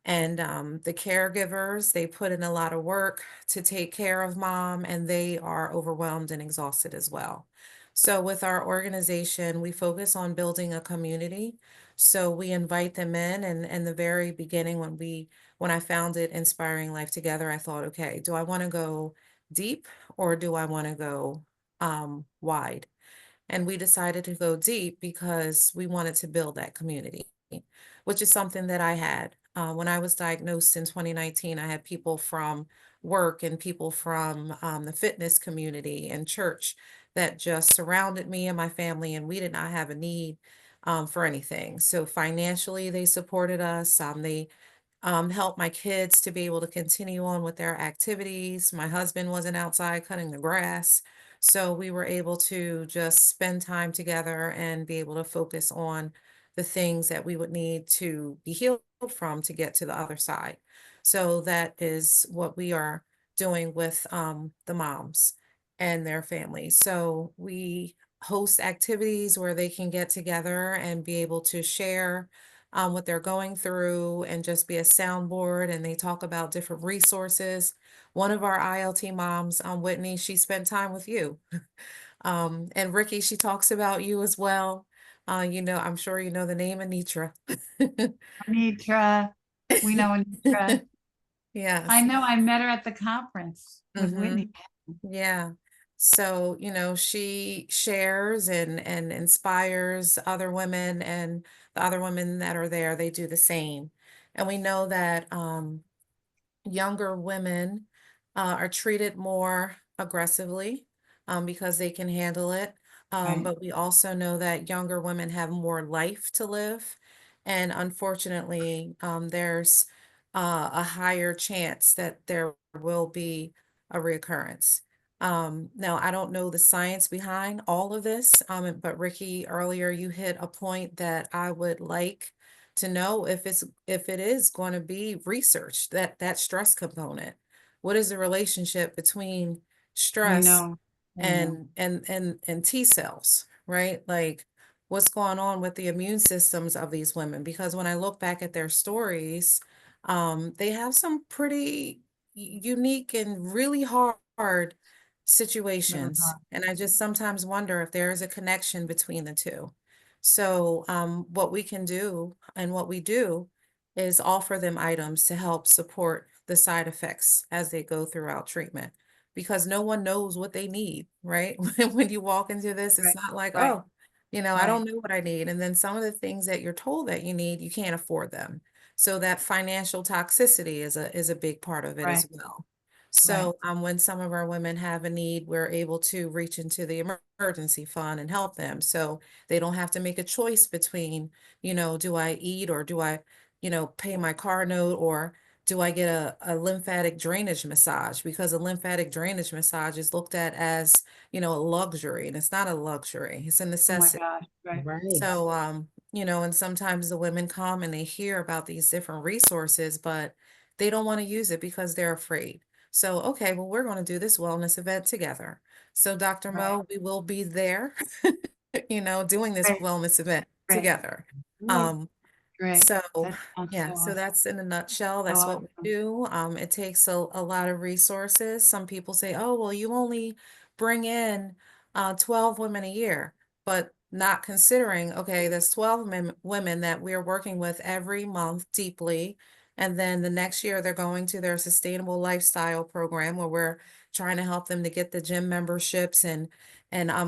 And the caregivers, they put in a lot of work to take care of mom, and they are overwhelmed and exhausted as well. So with our organization, we focus on building a community. So we invite them in, and in the very beginning, when I founded Inspiring Life Together, I thought, okay, do I want to go deep or do I want to go wide? And we decided to go deep because we wanted to build that community, which is something that I had. When I was diagnosed in 2019, I had people from work and people from the fitness community and church that just surrounded me and my family, and we did not have a need for anything. So financially, they supported us. They helped my kids to be able to continue on with their activities. My husband wasn't outside cutting the grass. So we were able to just spend time together and be able to focus on the things that we would need to be healed from to get to the other side. So that is what we are doing with the moms and their families. So we host activities where they can get together and be able to share what they're going through and just be a soundboard, and they talk about different resources. One of our ILT moms, Whitney, she spent time with you. And Ricky, she talks about you as well. I'm sure you know the name Anitra. Anitra, we know Anitra. Yes. I know, I met her at the conference with Mhm. Whitney. Yeah. So, she shares and inspires other women, and the other women that are there, they do the same. And we know that younger women are treated more aggressively because they can handle it. Right. But we also know that younger women have more life to live. And unfortunately, there's a higher chance that there will be a reoccurrence. Now, I don't know the science behind all of this, but Ricky, earlier you hit a point that I would like to know if it is going to be researched, that stress component. What is the relationship between We stress know. We know. and T cells, right? Like, what's going on with the immune systems of these women? Because when I look back at their stories, they have some pretty unique and really hard situations. hard. And I just sometimes wonder if there is a connection between the two. So what we can do and what we do is offer them items to help support the side effects as they go throughout treatment, because no one knows what they need, right? When you walk into this, it's Right, not like, right, oh, I right. don't know what I need. And then some of the things that you're told that you need, you can't afford them. So that financial toxicity is a big part of it as Right. well. So when some of our women have a need, we're able to reach into the emergency fund and help them. So they don't have to make a choice between, do I eat, or do I, pay my car note, or do I get a lymphatic drainage massage? Because a lymphatic drainage massage is looked at as, a luxury, and it's not a luxury, it's a Oh my necessity. gosh, right. Right. So, and sometimes the women come and they hear about these different resources, but they don't want to use it because they're afraid. So, okay, well, we're going to do this wellness event together. So, Dr. Right. Mo, we will be there, doing this Great, wellness event great, together. Right. great. So, That sounds yeah, so so awesome. that's in a nutshell, So that's what we awesome. do. It takes a lot of resources. Some people say, oh, well, you only bring in 12 women a year, but not considering, okay, there's 12 women that we're working with every month deeply. And then the next year they're going to their sustainable lifestyle program, where we're trying to help them to get the gym memberships and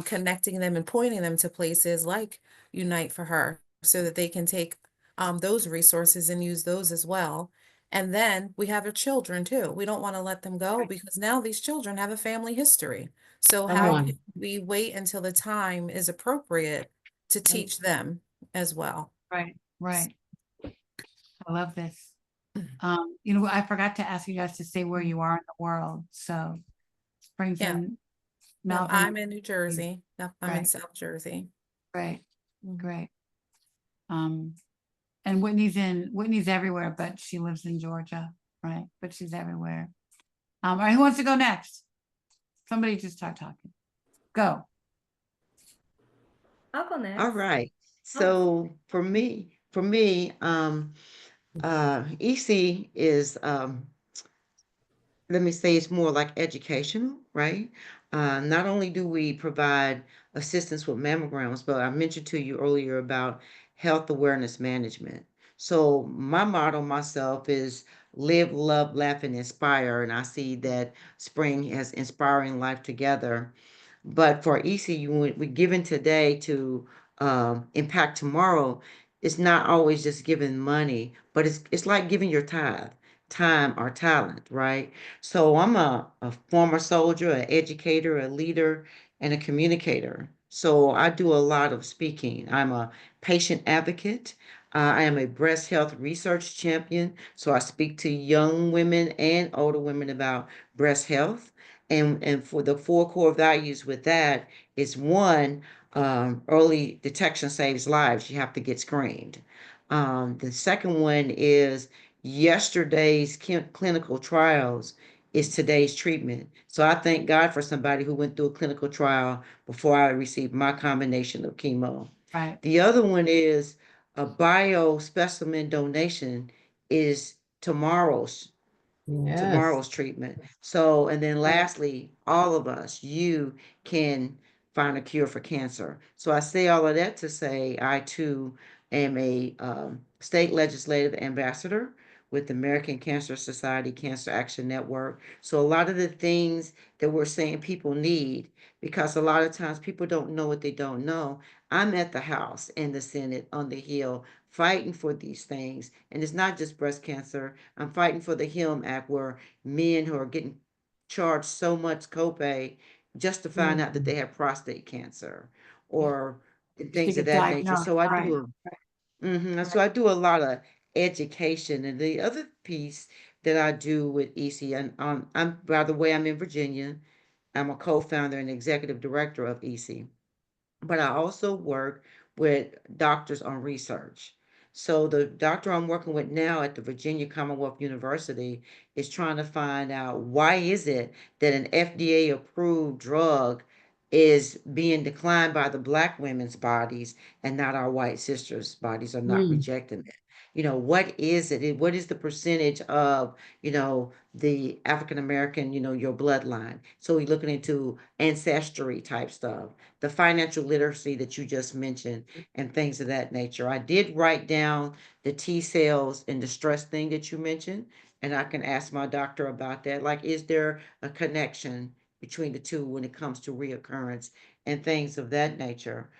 connecting them and pointing them to places like Unite for Her, so that they can take those resources and use those as well. And then we have their children too. We don't want to let them go, because now these children have a family history. So Come how on. can we wait until the time is appropriate to teach them as well? Right, right. I love this. I forgot to ask you guys to say where you are in the world. So Yeah. Springfield, Yep, Melvin. I'm in New Jersey. Yep, I'm in Right. South Jersey. Great, Mhm. great. And Whitney's everywhere, but she lives in Georgia, right? But she's everywhere. All right, who wants to go next? Somebody just start talking. Go. I'll go next. All right. So for me, EC is, let me say, it's more like educational, right? Not only do we provide assistance with mammograms, but I mentioned to you earlier about health awareness management. So my motto myself is live, love, laugh, and inspire. And I see that spring has inspiring life together. But for ECU, we're given today to impact tomorrow. It's not always just giving money, but it's like giving your tithe, time or talent, right? So I'm a former soldier, an educator, a leader, and a communicator. So I do a lot of speaking. I'm a patient advocate. I am a breast health research champion. So I speak to young women and older women about breast health. And for the four core values with that is one, early detection saves lives. You have to get screened. The second one is yesterday's clinical trials is today's treatment. So I thank God for somebody who went through a clinical trial before I received my combination of chemo. Right. The other one is a biospecimen donation is tomorrow's Yes. treatment. So, and then lastly, all of us, you can find a cure for cancer. So I say all of that to say I too am a state legislative ambassador with the American Cancer Society Cancer Action Network. So a lot of the things that we're saying people need, because a lot of times people don't know what they don't know. I'm at the House and the Senate on the Hill fighting for these things. And it's not just breast cancer. I'm fighting for the HIM Act where men who are getting charged so much copay just to find out that they have prostate cancer or things get of that nature. diagnosed, So I right. do so I do a lot of education. And the other piece that I do with EC, and I'm by the way, I'm in Virginia. I'm a co-founder and executive director of EC, but I also work with doctors on research. So the doctor I'm working with now at the Virginia Commonwealth University is trying to find out why is it that an FDA approved drug is being declined by the Black women's bodies and not our white sisters' bodies are not rejecting it. What is it? What is the percentage of, the African American, your bloodline? So we're looking into ancestry type stuff, the financial literacy that you just mentioned, and things of that nature. I did write down the T cells and the stress thing that you mentioned, and I can ask my doctor about that. Like, is there a connection between the two when it comes to reoccurrence and things of that nature?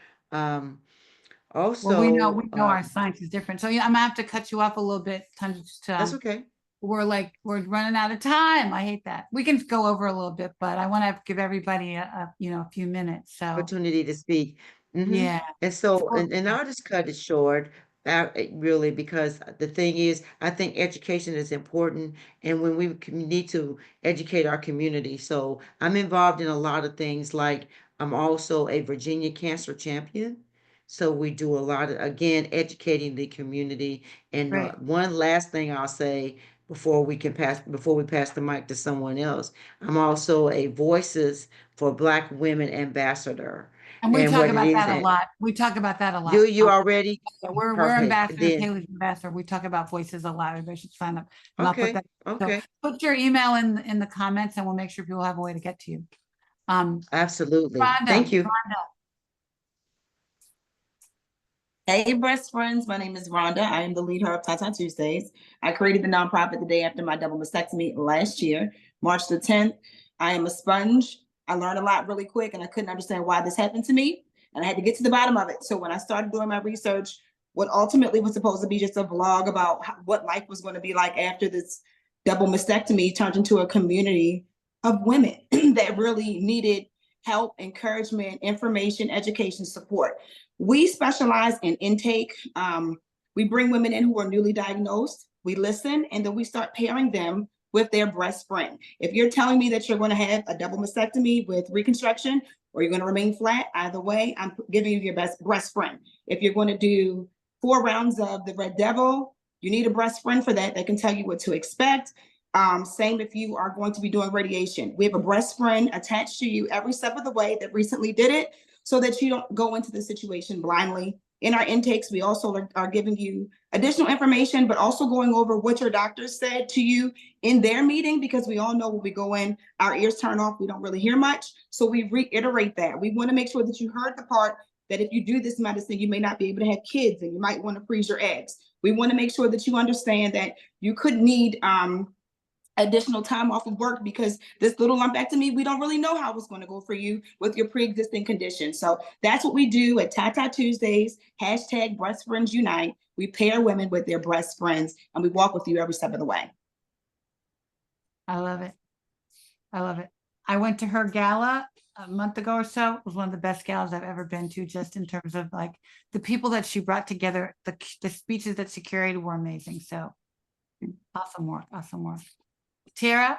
Well, we know Also, our science is different. So yeah, I'm gonna have to cut you off a little bit. that's okay. We're running out of time. I hate that. We can go over a little bit, but I want to give everybody a few minutes. So Opportunity to speak. yeah. And so, Well, and I'll just cut it short, really, because the thing is, I think education is important, and when we need to educate our community. So I'm involved in a lot of things, like I'm also a Virginia Cancer Champion. So we do a lot of, again, educating the community. And Right. one last thing I'll say before we pass the mic to someone else, I'm also a Voices for Black Women ambassador. And we And talk what it about is that a that lot. We talk about that a do lot. you already? So we're Perfect. ambassadors, Then, Haley's ambassador. We talk about voices a lot. Everybody should sign up. And I'll put okay, that. So okay, put your email in the comments and we'll make sure people have a way to get to you. absolutely. Rhonda, Thank you. Hey, breast friends. My name is Rhonda. I am the leader of Tata Tuesdays. I created the nonprofit the day after my double mastectomy last year, March the 10th. I am a sponge. I learned a lot really quick and I couldn't understand why this happened to me. And I had to get to the bottom of it. So when I started doing my research, what ultimately was supposed to be just a vlog about what life was going to be like after this double mastectomy turned into a community of women that really needed help, encouragement, information, education, support. We specialize in intake. We bring women in who are newly diagnosed. We listen, and then we start pairing them with their breast friend. If you're telling me that you're going to have a double mastectomy with reconstruction, or you're going to remain flat, either way, I'm giving you your best breast friend. If you're going to do 4 rounds of the Red Devil, you need a breast friend for that. They can tell you what to expect. Same if you are going to be doing radiation. We have a breast friend attached to you every step of the way that recently did it, so that you don't go into the situation blindly. In our intakes, we also are giving you additional information, but also going over what your doctors said to you in their meeting, because we all know when we go in, our ears turn off, we don't really hear much. So we reiterate that. We want to make sure that you heard the part that if you do this medicine, you may not be able to have kids and you might want to freeze your eggs. We want to make sure that you understand that you could need additional time off of work because this little lumpectomy, we don't really know how it's going to go for you with your pre-existing condition. So that's what we do at Tata Tuesdays, hashtag Breast Friends Unite. We pair women with their breast friends and we walk with you every step of the way. I love it. I love it. I went to her gala a month ago or so. It was one of the best galas I've ever been to, just in terms of like the people that she brought together. The speeches that she curated were amazing. So awesome work. Awesome work. Tara.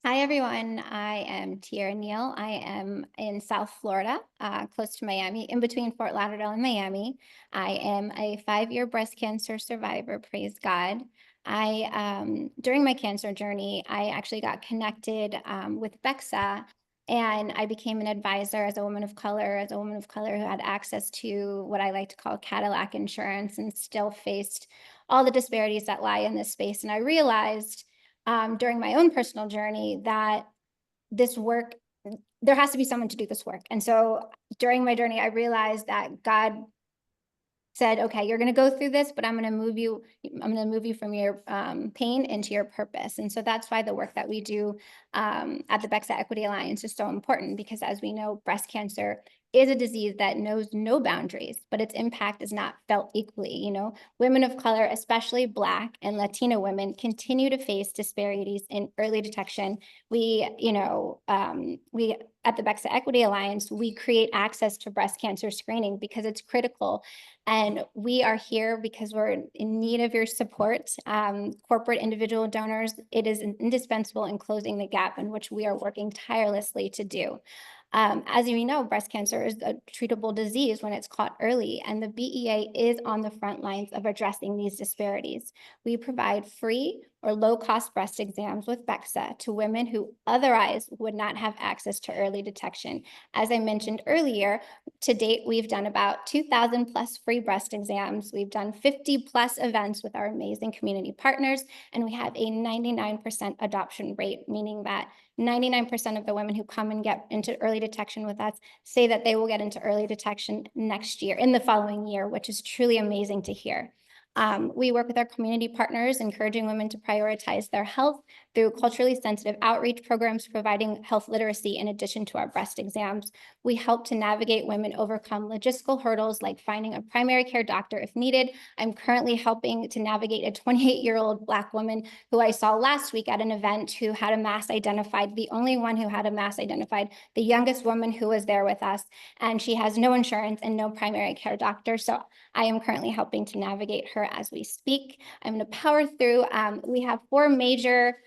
Hi, everyone. I am Tiara Neal. I am in South Florida, close to Miami, in between Fort Lauderdale and Miami. I am a 5-year breast cancer survivor, praise God. During my cancer journey, I actually got connected with BEXA, and I became an advisor as a woman of color who had access to what I like to call Cadillac insurance and still faced all the disparities that lie in this space. And I realized during my own personal journey that this work, there has to be someone to do this work. And so during my journey, I realized that God said, okay, you're going to go through this, but I'm going to move you from your pain into your purpose. And so that's why the work that we do at the BEXA Equity Alliance is so important, because as we know, breast cancer is a disease that knows no boundaries, but its impact is not felt equally. You know, women of color, especially Black and Latino women, continue to face disparities in early detection. We at the BEXA Equity Alliance, we create access to breast cancer screening because it's critical. And we are here because we're in need of your support. Corporate individual donors, it is indispensable in closing the gap, in which we are working tirelessly to do. As you know, breast cancer is a treatable disease when it's caught early, and the BEA is on the front lines of addressing these disparities. We provide free or low-cost breast exams with BEXA to women who otherwise would not have access to early detection. As I mentioned earlier, to date, we've done about 2,000 plus free breast exams. We've done 50 plus events with our amazing community partners, and we have a 99% adoption rate, meaning that 99% of the women who come and get into early detection with us say that they will get into early detection next year, in the following year, which is truly amazing to hear. We work with our community partners, encouraging women to prioritize their health through culturally sensitive outreach programs, providing health literacy in addition to our breast exams. We help to navigate women overcome logistical hurdles like finding a primary care doctor if needed. I'm currently helping to navigate a 28-year-old Black woman who I saw last week at an event who had a mass identified, the only one who had a mass identified, the youngest woman who was there with us, and she has no insurance and no primary care doctor. So I am currently helping to navigate her as we speak. I'm going to power through. We have 4 major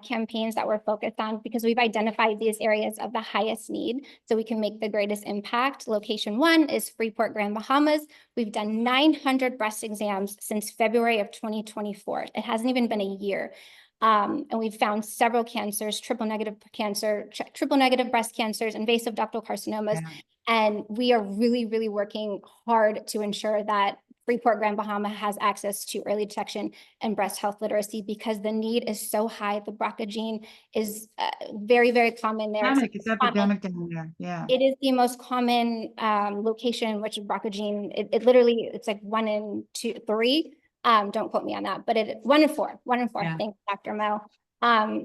campaigns that we're focused on because we've identified these areas of the highest need so we can make the greatest impact. Location 1 is Freeport, Grand Bahamas. We've done 900 breast exams since February of 2024. It hasn't even been a year. And we've found several cancers, triple negative breast cancers, invasive ductal carcinomas. Yeah. And we are really, really working hard to ensure that Freeport, Grand Bahama has access to early detection and breast health literacy because the need is so high. The BRCA gene is very, very common there. It's epidemic down there. Yeah. It is the most common location in which BRCA gene, it literally, it's like 1 in 2, 3. Don't quote me on that, but 1 in 4. Yeah. Thanks, Dr. Mel.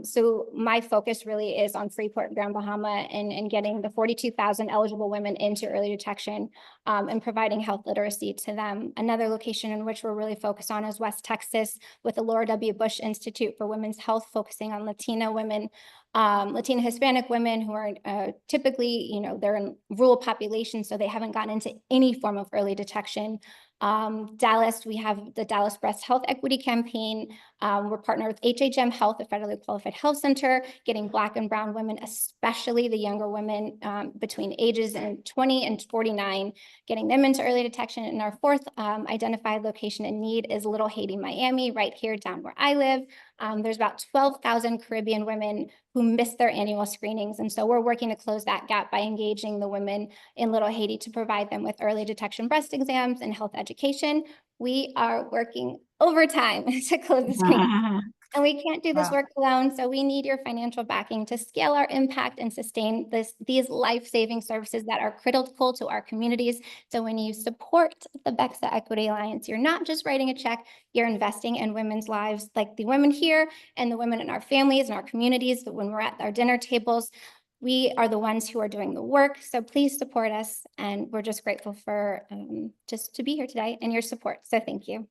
So my focus really is on Freeport, Grand Bahama, and getting the 42,000 eligible women into early detection and providing health literacy to them. Another location in which we're really focused on is West Texas with the Laura W. Bush Institute for Women's Health, focusing on Latina women, Latina Hispanic women who are typically, you know, they're in rural populations, so they haven't gotten into any form of early detection. Dallas, we have the Dallas Breast Health Equity Campaign. We're partnered with HHM Health, a federally qualified health center, getting Black and brown women, especially the younger women between ages 20 and 49, getting them into early detection. And our 4th identified location in need is Little Haiti, Miami, right here down where I live. There's about 12,000 Caribbean women who miss their annual screenings. And so we're working to close that gap by engaging the women in Little Haiti to provide them with early detection breast exams and health education. We are working overtime to close the screen. And we can't do this Wow. work alone, so we need your financial backing to scale our impact and sustain these life-saving services that are critical to our communities. So when you support the BEXA Equity Alliance, you're not just writing a check, you're investing in women's lives, like the women here and the women in our families and our communities. That when we're at our dinner tables, we are the ones who are doing the work. So please support us, and we're just grateful for just to be here today and your support. So thank you.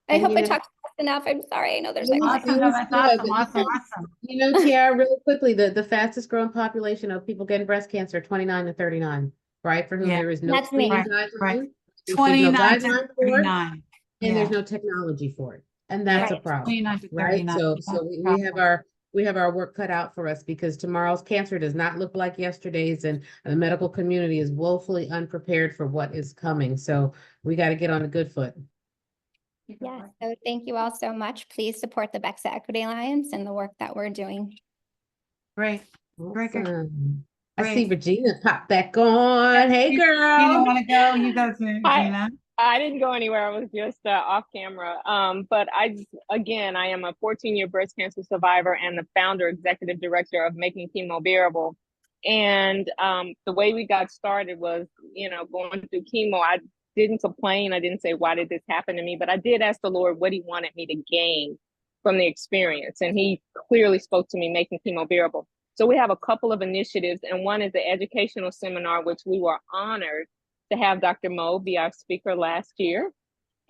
I And hope you I know- talked fast enough. I'm sorry. I know there's like Awesome. No, that's awesome. Awesome. Awesome. You know, Tiara, really quickly, the fastest growing population of people getting breast cancer, 29 to 39, right? For whom Yeah. there is no That's me. screening Right, guideline, right. there's no 29 to guideline for it, 39. and there's Yeah. no technology for it. And that's a Right. problem, 29 to right? 39. So Yeah, we have our work cut out for us, because tomorrow's cancer does not look like yesterday's, and the medical community is woefully unprepared for what is coming. So we got to get on a good foot. Yes. So thank you all so much. Please support the BEXA Equity Alliance and the work that we're doing. Great. Great, great. Awesome. I see Great. Regina pop back on. Hey, You girl. don't want to go? You go to Gina. I didn't go anywhere. I was just off camera. But again, I am a 14-year breast cancer survivor and the founder, executive director of Making Chemo Bearable. And the way we got started was, going through chemo. I didn't complain. I didn't say, why did this happen to me? But I did ask the Lord what he wanted me to gain from the experience. And he clearly spoke to me, Making Chemo Bearable. So we have a couple of initiatives, and one is the educational seminar, which we were honored to have Dr. Mo be our speaker last year.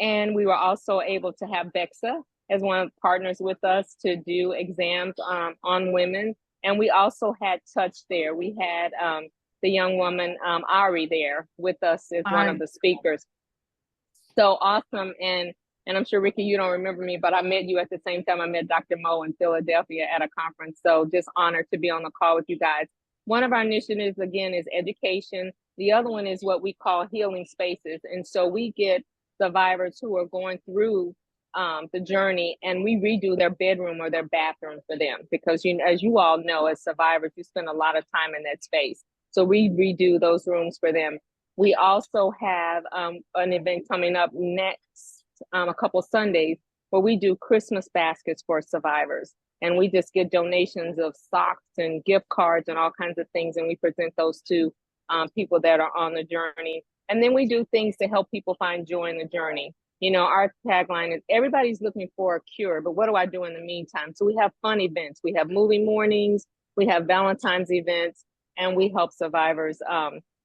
And we were also able to have BEXA as one of the partners with us to do exams on women. And we also had Touch there. We had the young woman, Ari, there with us as one of the speakers. So awesome. And I'm sure, Ricky, you don't remember me, but I met you at the same time I met Dr. Mo in Philadelphia at a conference. So just honored to be on the call with you guys. One of our initiatives, again, is education. The other one is what we call healing spaces. And so we get survivors who are going through the journey, and we redo their bedroom or their bathroom for them. Because as you all know, as survivors, you spend a lot of time in that space. So we redo those rooms for them. We also have an event coming up next, a couple Sundays, where we do Christmas baskets for survivors. And we just get donations of socks and gift cards and all kinds of things. And we present those to people that are on the journey. And then we do things to help people find joy in the journey. Our tagline is everybody's looking for a cure, but what do I do in the meantime? So we have fun events. We have movie mornings, we have Valentine's events, and we help survivors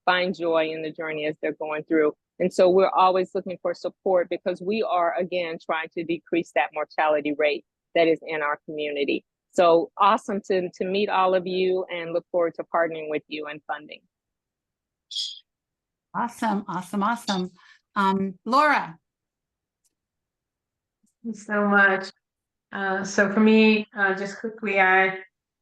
find joy in the journey as they're going through. And so we're always looking for support, because we are, again, trying to decrease that mortality rate that is in our community. So awesome to meet all of you, and look forward to partnering with you and funding. Awesome. Awesome. Awesome. Laura. Thank you so much. So for me, just quickly, I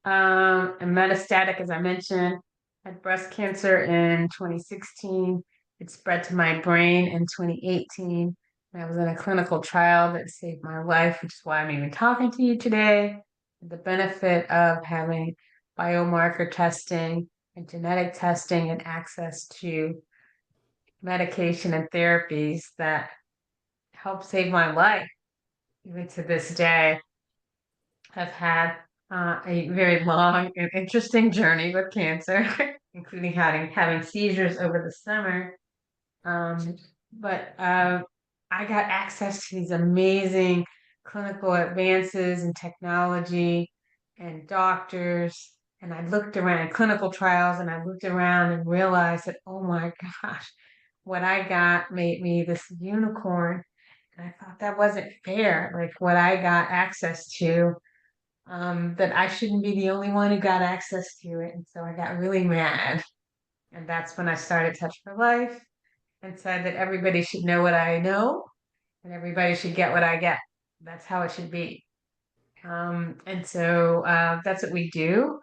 am metastatic, as I mentioned. Had breast cancer in 2016. It spread to my brain in 2018. I was in a clinical trial that saved my life, which is why I'm even talking to you today. The benefit of having biomarker testing and genetic testing and access to medication and therapies that help save my life. Even to this day, I've had a very long and interesting journey with cancer, including having seizures over the summer. But I got access to these amazing clinical advances in technology and doctors. And I looked around clinical trials, and I looked around and realized that, oh my gosh, what I got made me this unicorn. And I thought that wasn't fair. Like what I got access to, that I shouldn't be the only one who got access to it. And so I got really mad. And that's when I started Touch for Life, and said that everybody should know what I know, and everybody should get what I get. That's how it should be. And so that's what we do.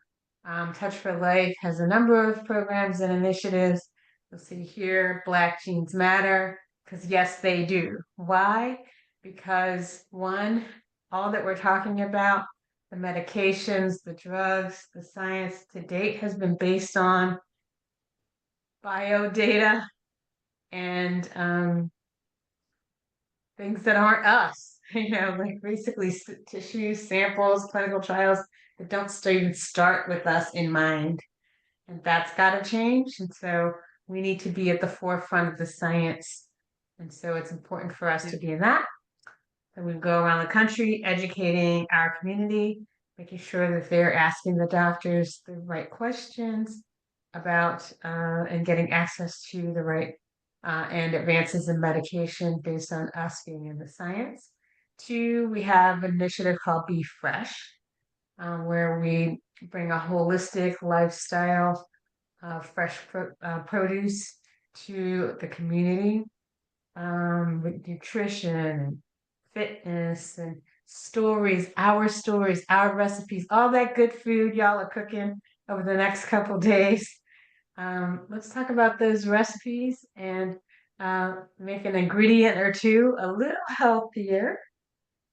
Touch for Life has a number of programs and initiatives. You'll see here, Black Genes Matter, because yes, they do. Why? Because one, all that we're talking about, the medications, the drugs, the science to date has been based on bio data and things that aren't us. like basically tissues, samples, clinical trials that don't even start with us in mind. And that's got to change. And so we need to be at the forefront of the science. And so it's important for us to be in that. And we go around the country educating our community, making sure that they're asking the doctors the right questions about and getting access to the right and advances in medication based on us being in the science. 2, we have an initiative called Be Fresh, where we bring a holistic lifestyle of fresh produce to the community, with nutrition and fitness and stories, our recipes, all that good food y'all are cooking over the next couple days. Let's talk about those recipes and make an ingredient or two a little healthier.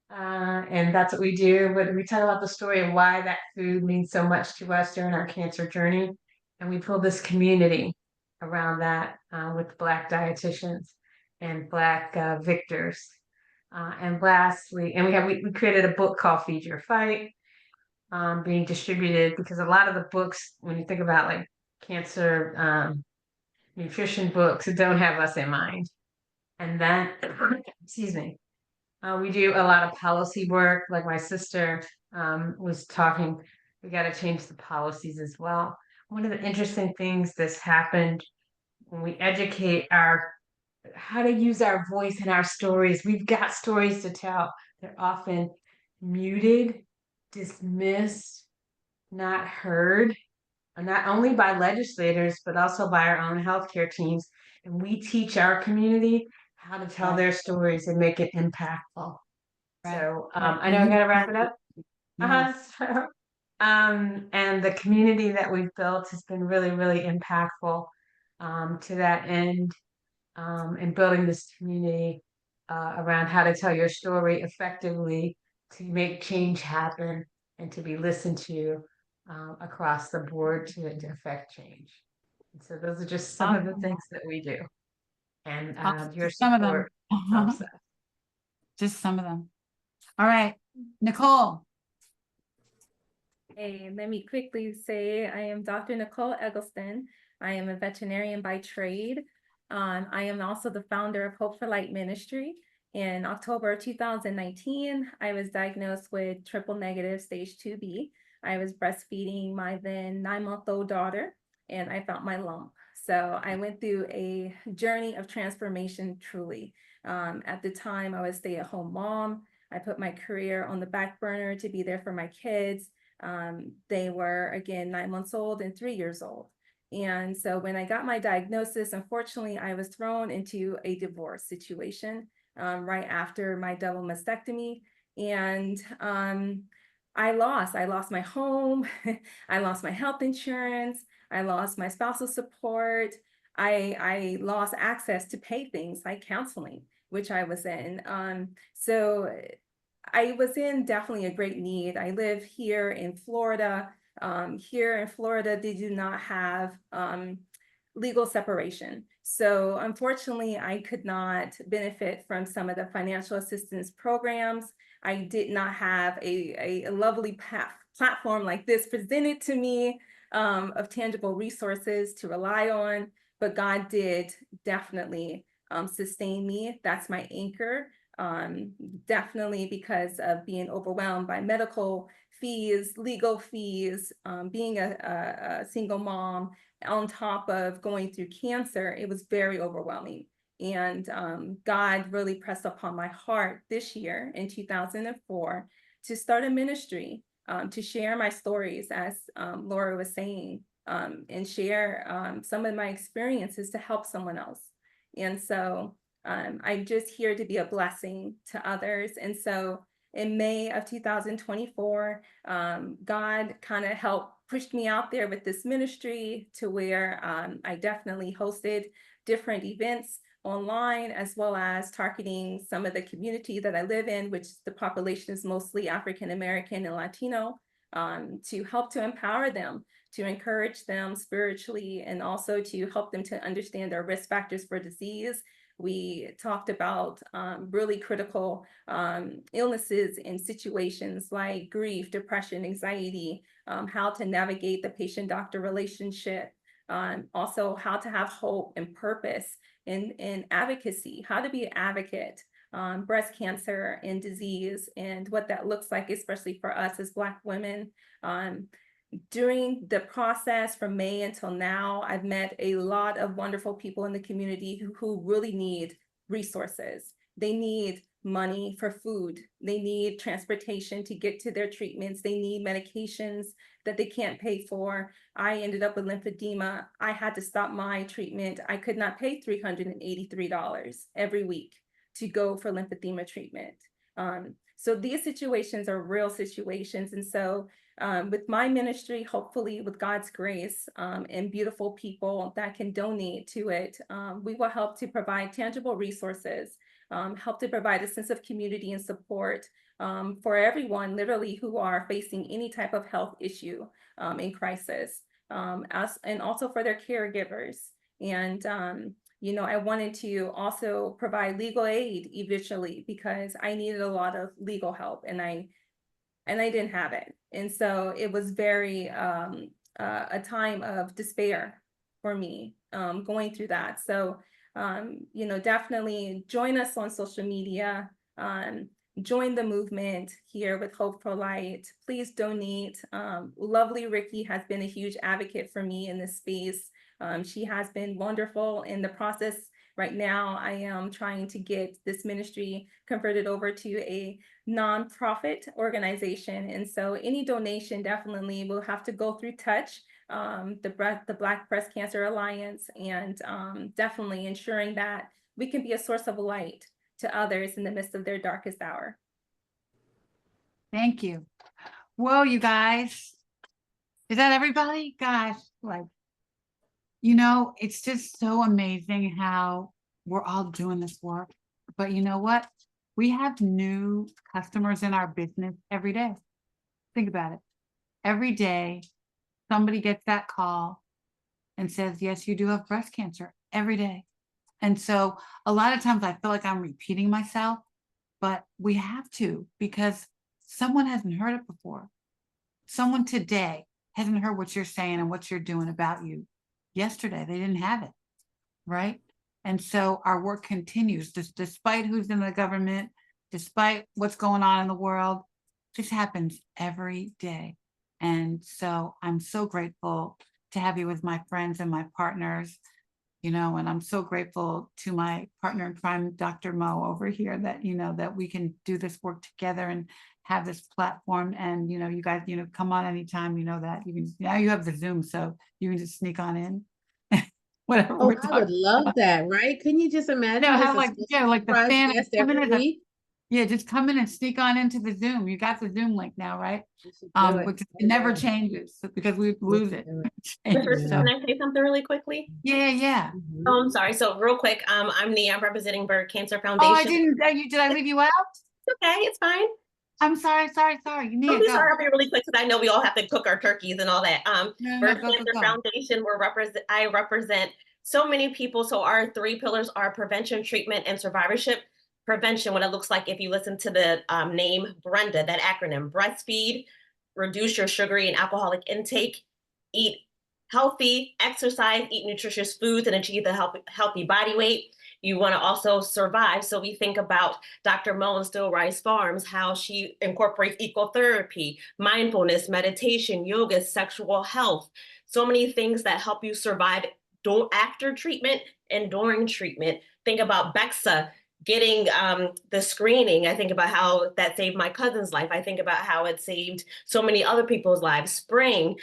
And that's what we do. But we tell about the story of why that food means so much to us during our cancer journey. And we pull this community around that with Black dietitians and Black victors. And lastly, we created a book called Feed Your Fight, being distributed because a lot of the books, when you think about like cancer nutrition books, don't have us in mind. And then, excuse me, we do a lot of policy work. Like my sister was talking, we got to change the policies as well. One of the interesting things that's happened when we educate how to use our voice and our stories. We've got stories to tell. They're often muted, dismissed, not heard, not only by legislators, but also by our own healthcare teams. And we teach our community how to tell their stories and make it impactful. Right. So I know I gotta wrap it up. And the community that we've built has been really, really impactful to that end, in building this community around how to tell your story effectively to make change happen and to be listened to across the board to affect change. And so those are just some of the things that we do. And your Some of them. support helps us. Just some of them. All right, Nicole. Hey, let me quickly say I am Dr. Nicole Eggleston. I am a veterinarian by trade. I am also the founder of Hope for Light Ministry. In October 2019, I was diagnosed with triple negative stage 2B. I was breastfeeding my then 9-month-old daughter, and I found my lump. So I went through a journey of transformation, truly. At the time, I was a stay-at-home mom. I put my career on the back burner to be there for my kids. They were, again, 9 months old and 3 years old. And so when I got my diagnosis, unfortunately, I was thrown into a divorce situation right after my double mastectomy. And I lost my home. I lost my health insurance. I lost my spousal support. I lost access to pay things like counseling, which I was in. So I was in definitely a great need. I live here in Florida. Here in Florida, they do not have legal separation. So unfortunately, I could not benefit from some of the financial assistance programs. I did not have a lovely platform like this presented to me of tangible resources to rely on, but God did definitely sustain me. That's my anchor. Definitely because of being overwhelmed by medical fees, legal fees, being a single mom on top of going through cancer, it was very overwhelming. And God really pressed upon my heart this year in 2004 to start a ministry, to share my stories, as Laura was saying, and share some of my experiences to help someone else. And so I'm just here to be a blessing to others. And so in May of 2024, God kind of helped push me out there with this ministry to where I definitely hosted different events online, as well as targeting some of the community that I live in, which the population is mostly African American and Latino, to help to empower them, to encourage them spiritually, and also to help them to understand their risk factors for disease, We talked about really critical illnesses and situations like grief, depression, anxiety, how to navigate the patient-doctor relationship, also how to have hope and purpose in advocacy, how to be an advocate, breast cancer and disease, and what that looks like, especially for us as Black women. During the process from May until now, I've met a lot of wonderful people in the community who really need resources. They need money for food. They need transportation to get to their treatments. They need medications that they can't pay for. I ended up with lymphedema. I had to stop my treatment. I could not pay $383 every week to go for lymphedema treatment. So these situations are real situations. And so with my ministry, hopefully with God's grace and beautiful people that can donate to it, we will help to provide tangible resources, help to provide a sense of community and support for everyone literally who are facing any type of health issue in crisis, and also for their caregivers. And you know, I wanted to also provide legal aid eventually because I needed a lot of legal help and I didn't have it. And so it was very a time of despair for me going through that. So, you know, definitely join us on social media, join the movement here with Hope for Light. Please donate. Lovely Ricky has been a huge advocate for me in this space. She has been wonderful in the process. Right now, I am trying to get this ministry converted over to a nonprofit organization. And so any donation definitely will have to go through Touch, the Black Breast Cancer Alliance, and definitely ensuring that we can be a source of light to others in the midst of their darkest hour. Thank you. Whoa, you guys. Is that everybody? Gosh, like, you know, it's just so amazing how we're all doing this work. But you know what? We have new customers in our business every day. Think about it. Every day, somebody gets that call and says, yes, you do have breast cancer every day. And so a lot of times I feel like I'm repeating myself, but we have to, because someone hasn't heard it before. Someone today hasn't heard what you're saying and what you're doing about you. Yesterday, they didn't have it, right? And so our work continues, despite who's in the government, despite what's going on in the world. This happens every day. And so I'm so grateful to have you as my friends and my partners, you know, and I'm so grateful to my partner in crime, Dr. Mo over here, that, you know, that we can do this work together and have this platform. And, you know, you guys, you know, come on anytime, you know, that you can, now you have the Zoom, so you can just sneak on in. Whatever Oh, we're I would talking love about. that, right? Can you just imagine? No, just how a like, special yeah, like the surprise fan guest come in every as a, week? yeah, just come in and sneak on into the Zoom. You got the Zoom link now, right? We should do it. Which it never changes because we lose it. Can So, I say something really quickly? yeah. Mhm. Oh, I'm sorry. So real quick, I'm Nia. I'm representing Bird Cancer Oh, Foundation. I didn't, did I leave you out? It's okay, it's fine. I'm sorry. You need Don't to be go. sorry, I'll be really quick because I know we all have to cook our turkeys and all that. No, Bird go. Cancer Foundation, I represent so many people. So our 3 pillars are prevention, treatment, and survivorship. Prevention, what it looks like if you listen to the name Brenda, that acronym: breastfeed, reduce your sugary and alcoholic intake, eat healthy, exercise, eat nutritious foods, and achieve the healthy body weight. You want to also survive. So we think about Dr. Mo and Still Rise Farms, how she incorporates ecotherapy, mindfulness, meditation, yoga, sexual health, so many things that help you survive after treatment and during treatment. Think about Bexa getting the screening. I think about how that saved my cousin's life. I think about how it saved so many other people's lives. Spring,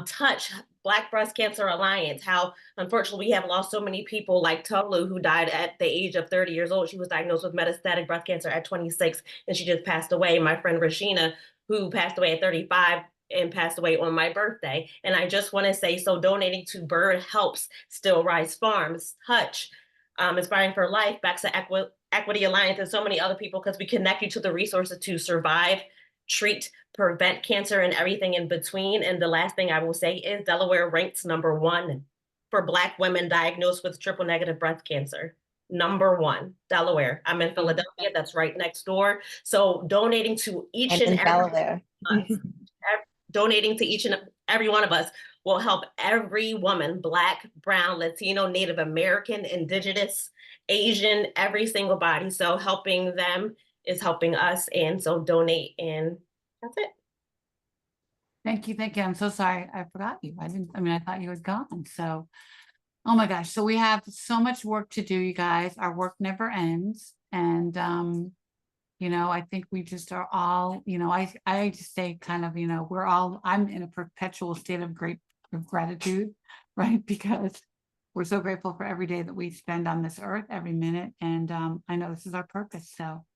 Touch, Black Breast Cancer Alliance, how unfortunately we have lost so many people like Tolu, who died at the age of 30 years old. She was diagnosed with metastatic breast cancer at 26, and she just passed away. My friend Rashina, who passed away at 35 and passed away on my birthday. And I just want to say, so donating to Bird helps, Still Rise Farms, Touch, Inspiring for Life, Bexa Equity Alliance, and so many other people, because we connect you to the resources to survive, treat, prevent cancer, and everything in between. And the last thing I will say is Delaware ranks #1 for Black women diagnosed with triple negative breast cancer. #1, Delaware. I'm in Philadelphia, that's right next door. So donating to each And and in every Delaware. donating to each and every one of us will help every woman, Black, Brown, Latino, Native American, Indigenous, Asian, every single body. So helping them is helping us. And so donate, and that's it. Thank you, thank you. I'm so sorry. I forgot you. I thought you was gone. So, oh my gosh. So we have so much work to do, you guys. Our work never ends. And, you know, I think we just are all, you know, I just say kind of, you know, I'm in a perpetual state of gratitude, right? Because we're so grateful for every day that we spend on this earth, every minute. And I know this is our purpose. So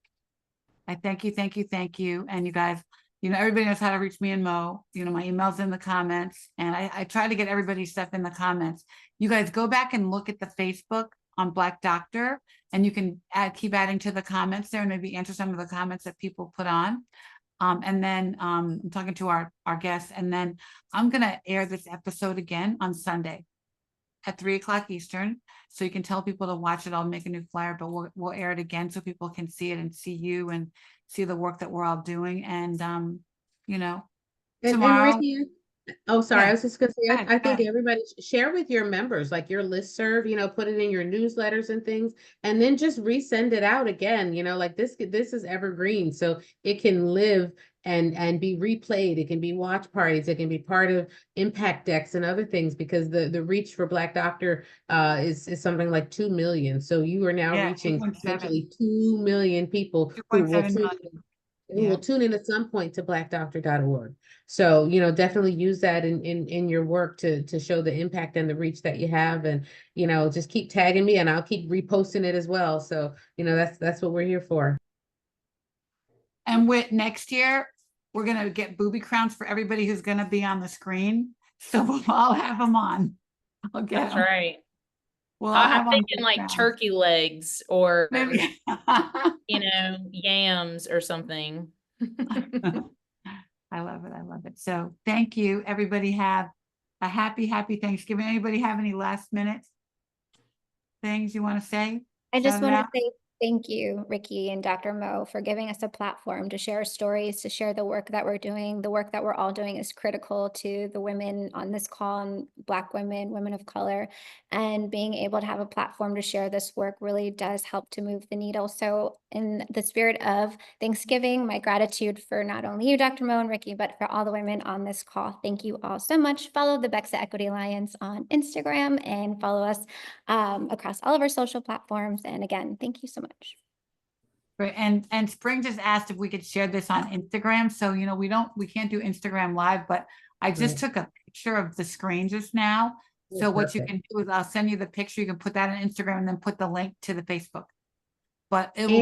I thank you, thank you, thank you. And you guys, you know, everybody knows how to reach me and Mo. You know, my email's in the comments, and I try to get everybody's stuff in the comments. You guys go back and look at the Facebook on Black Doctor, and you can keep adding to the comments there and maybe answer some of the comments that people put on. And then I'm talking to our guests, and then I'm gonna air this episode again on Sunday at 3 o'clock Eastern. So you can tell people to watch it. I'll make a new flyer, but we'll air it again so people can see it and see you and see the work that we're all doing. And you know, tomorrow. And Ricky, oh, sorry, Yeah. I was just gonna say, Go ahead, I go think ahead. everybody share with your members, like your listserv, you know, put it in your newsletters and things, and then just resend it out again, you know, like this is evergreen, so it can live and be replayed. It can be watch parties. It can be part of impact decks and other things, because the reach for Black Doctor is something like 2 million. So you are now Yeah, reaching 2.7. potentially 2 million people who will 2.7 tune million. who Yeah. will tune in at some point to blackdoctor.org. So, you know, definitely use that in your work to show the impact and the reach that you have. And, you know, just keep tagging me and I'll keep reposting it as well. So, you know, that's what we're here for. And with next year, we're gonna get booby crowns for everybody who's gonna be on the screen. So we'll all have them on. I'll get That's 'em. right. We'll all have I'm on thinking booby like crowns. turkey legs or, Maybe. you know, yams or something. I love it. I love it. So thank you. Everybody have a happy Thanksgiving. Anybody have any last minute things you want to say? I just Shout it want to out. say thank you, Ricky and Dr. Mo, for giving us a platform to share stories, to share the work that we're doing. The work that we're all doing is critical to the women on this call, and Black women, women of color, and being able to have a platform to share this work really does help to move the needle. So in the spirit of Thanksgiving, my gratitude for not only you, Dr. Mo and Ricky, but for all the women on this call. Thank you all so much. Follow the BEXA Equity Alliance on Instagram and follow us across all of our social platforms. And again, thank you so much. Right. And Spring just asked if we could share this on Instagram. So, you know, we can't do Instagram live, but I just took a picture of the screen just now. So what you can do is I'll send you the picture. You can put that on Instagram and then put the link to the Facebook. But it'll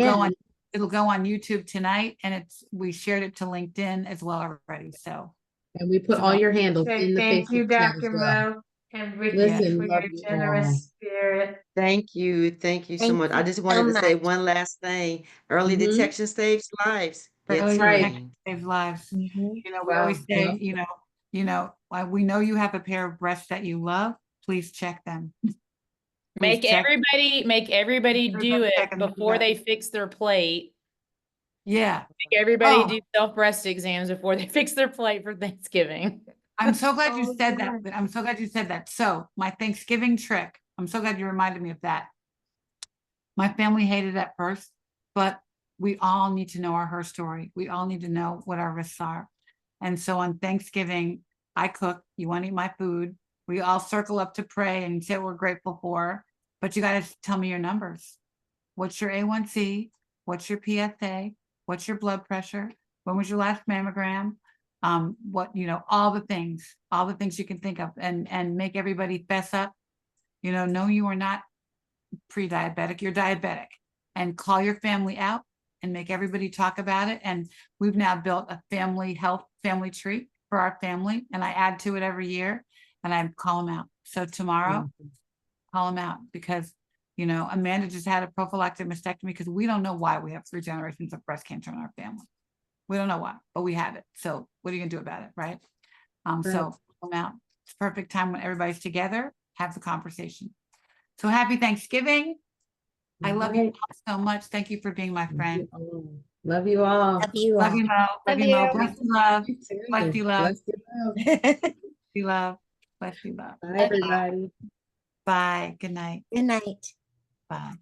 go on YouTube tonight, and we shared it to LinkedIn as well already. So And we put all your handles in the Thank you, Facebook chat as Dr. well. Mo and Ricky, Listen, for love your you all. generous spirit. Thank you. Thank you so Thank much. I you just so wanted to say much. one last thing. Early Mhm. detection saves lives. Get early right. detection screened. saves lives. Mhm. You know, we always say, Well, you know, we know you have a pair of breasts that you love. Please check them. Please Make check. everybody do Everybody it check 'em. before they fix their plate. Yeah. Make everybody Oh. do self-breast exams before they fix their plate for Thanksgiving. I'm so glad you Oh, said yeah. that. I'm so glad you said that. So my Thanksgiving trick, I'm so glad you reminded me of that. My family hated it at first, but we all need to know her story. We all need to know what our risks are. And so on Thanksgiving, I cook, you want to eat my food. We all circle up to pray and say what we're grateful for, but you got to tell me your numbers. What's your A1C? What's your PSA? What's your blood pressure? When was your last mammogram? What, you know, all the things you can think of, and make everybody fess up, you know you are not pre-diabetic, you're diabetic, and call your family out and make everybody talk about it. And we've now built a family tree for our family, and I add to it every year, and I call them out. So tomorrow, call them out, because you know, Amanda just had a prophylactic mastectomy because we don't know why we have 3 generations of breast cancer in our family. We don't know why, but we have it. So what are you gonna do about it, right? So call them out. It's a perfect time when everybody's together, have the conversation. So happy Thanksgiving. I love you Right. all so much. Thank you for being my friend. Love you all. Love you Love all. you, Mo. Love Love you, Mo. you. Bless you, love. You too. Bless you, love. Bless you, love. Bless you, love. Bless you, love. Bye, everybody. Bye. Good night. Good night. Bye.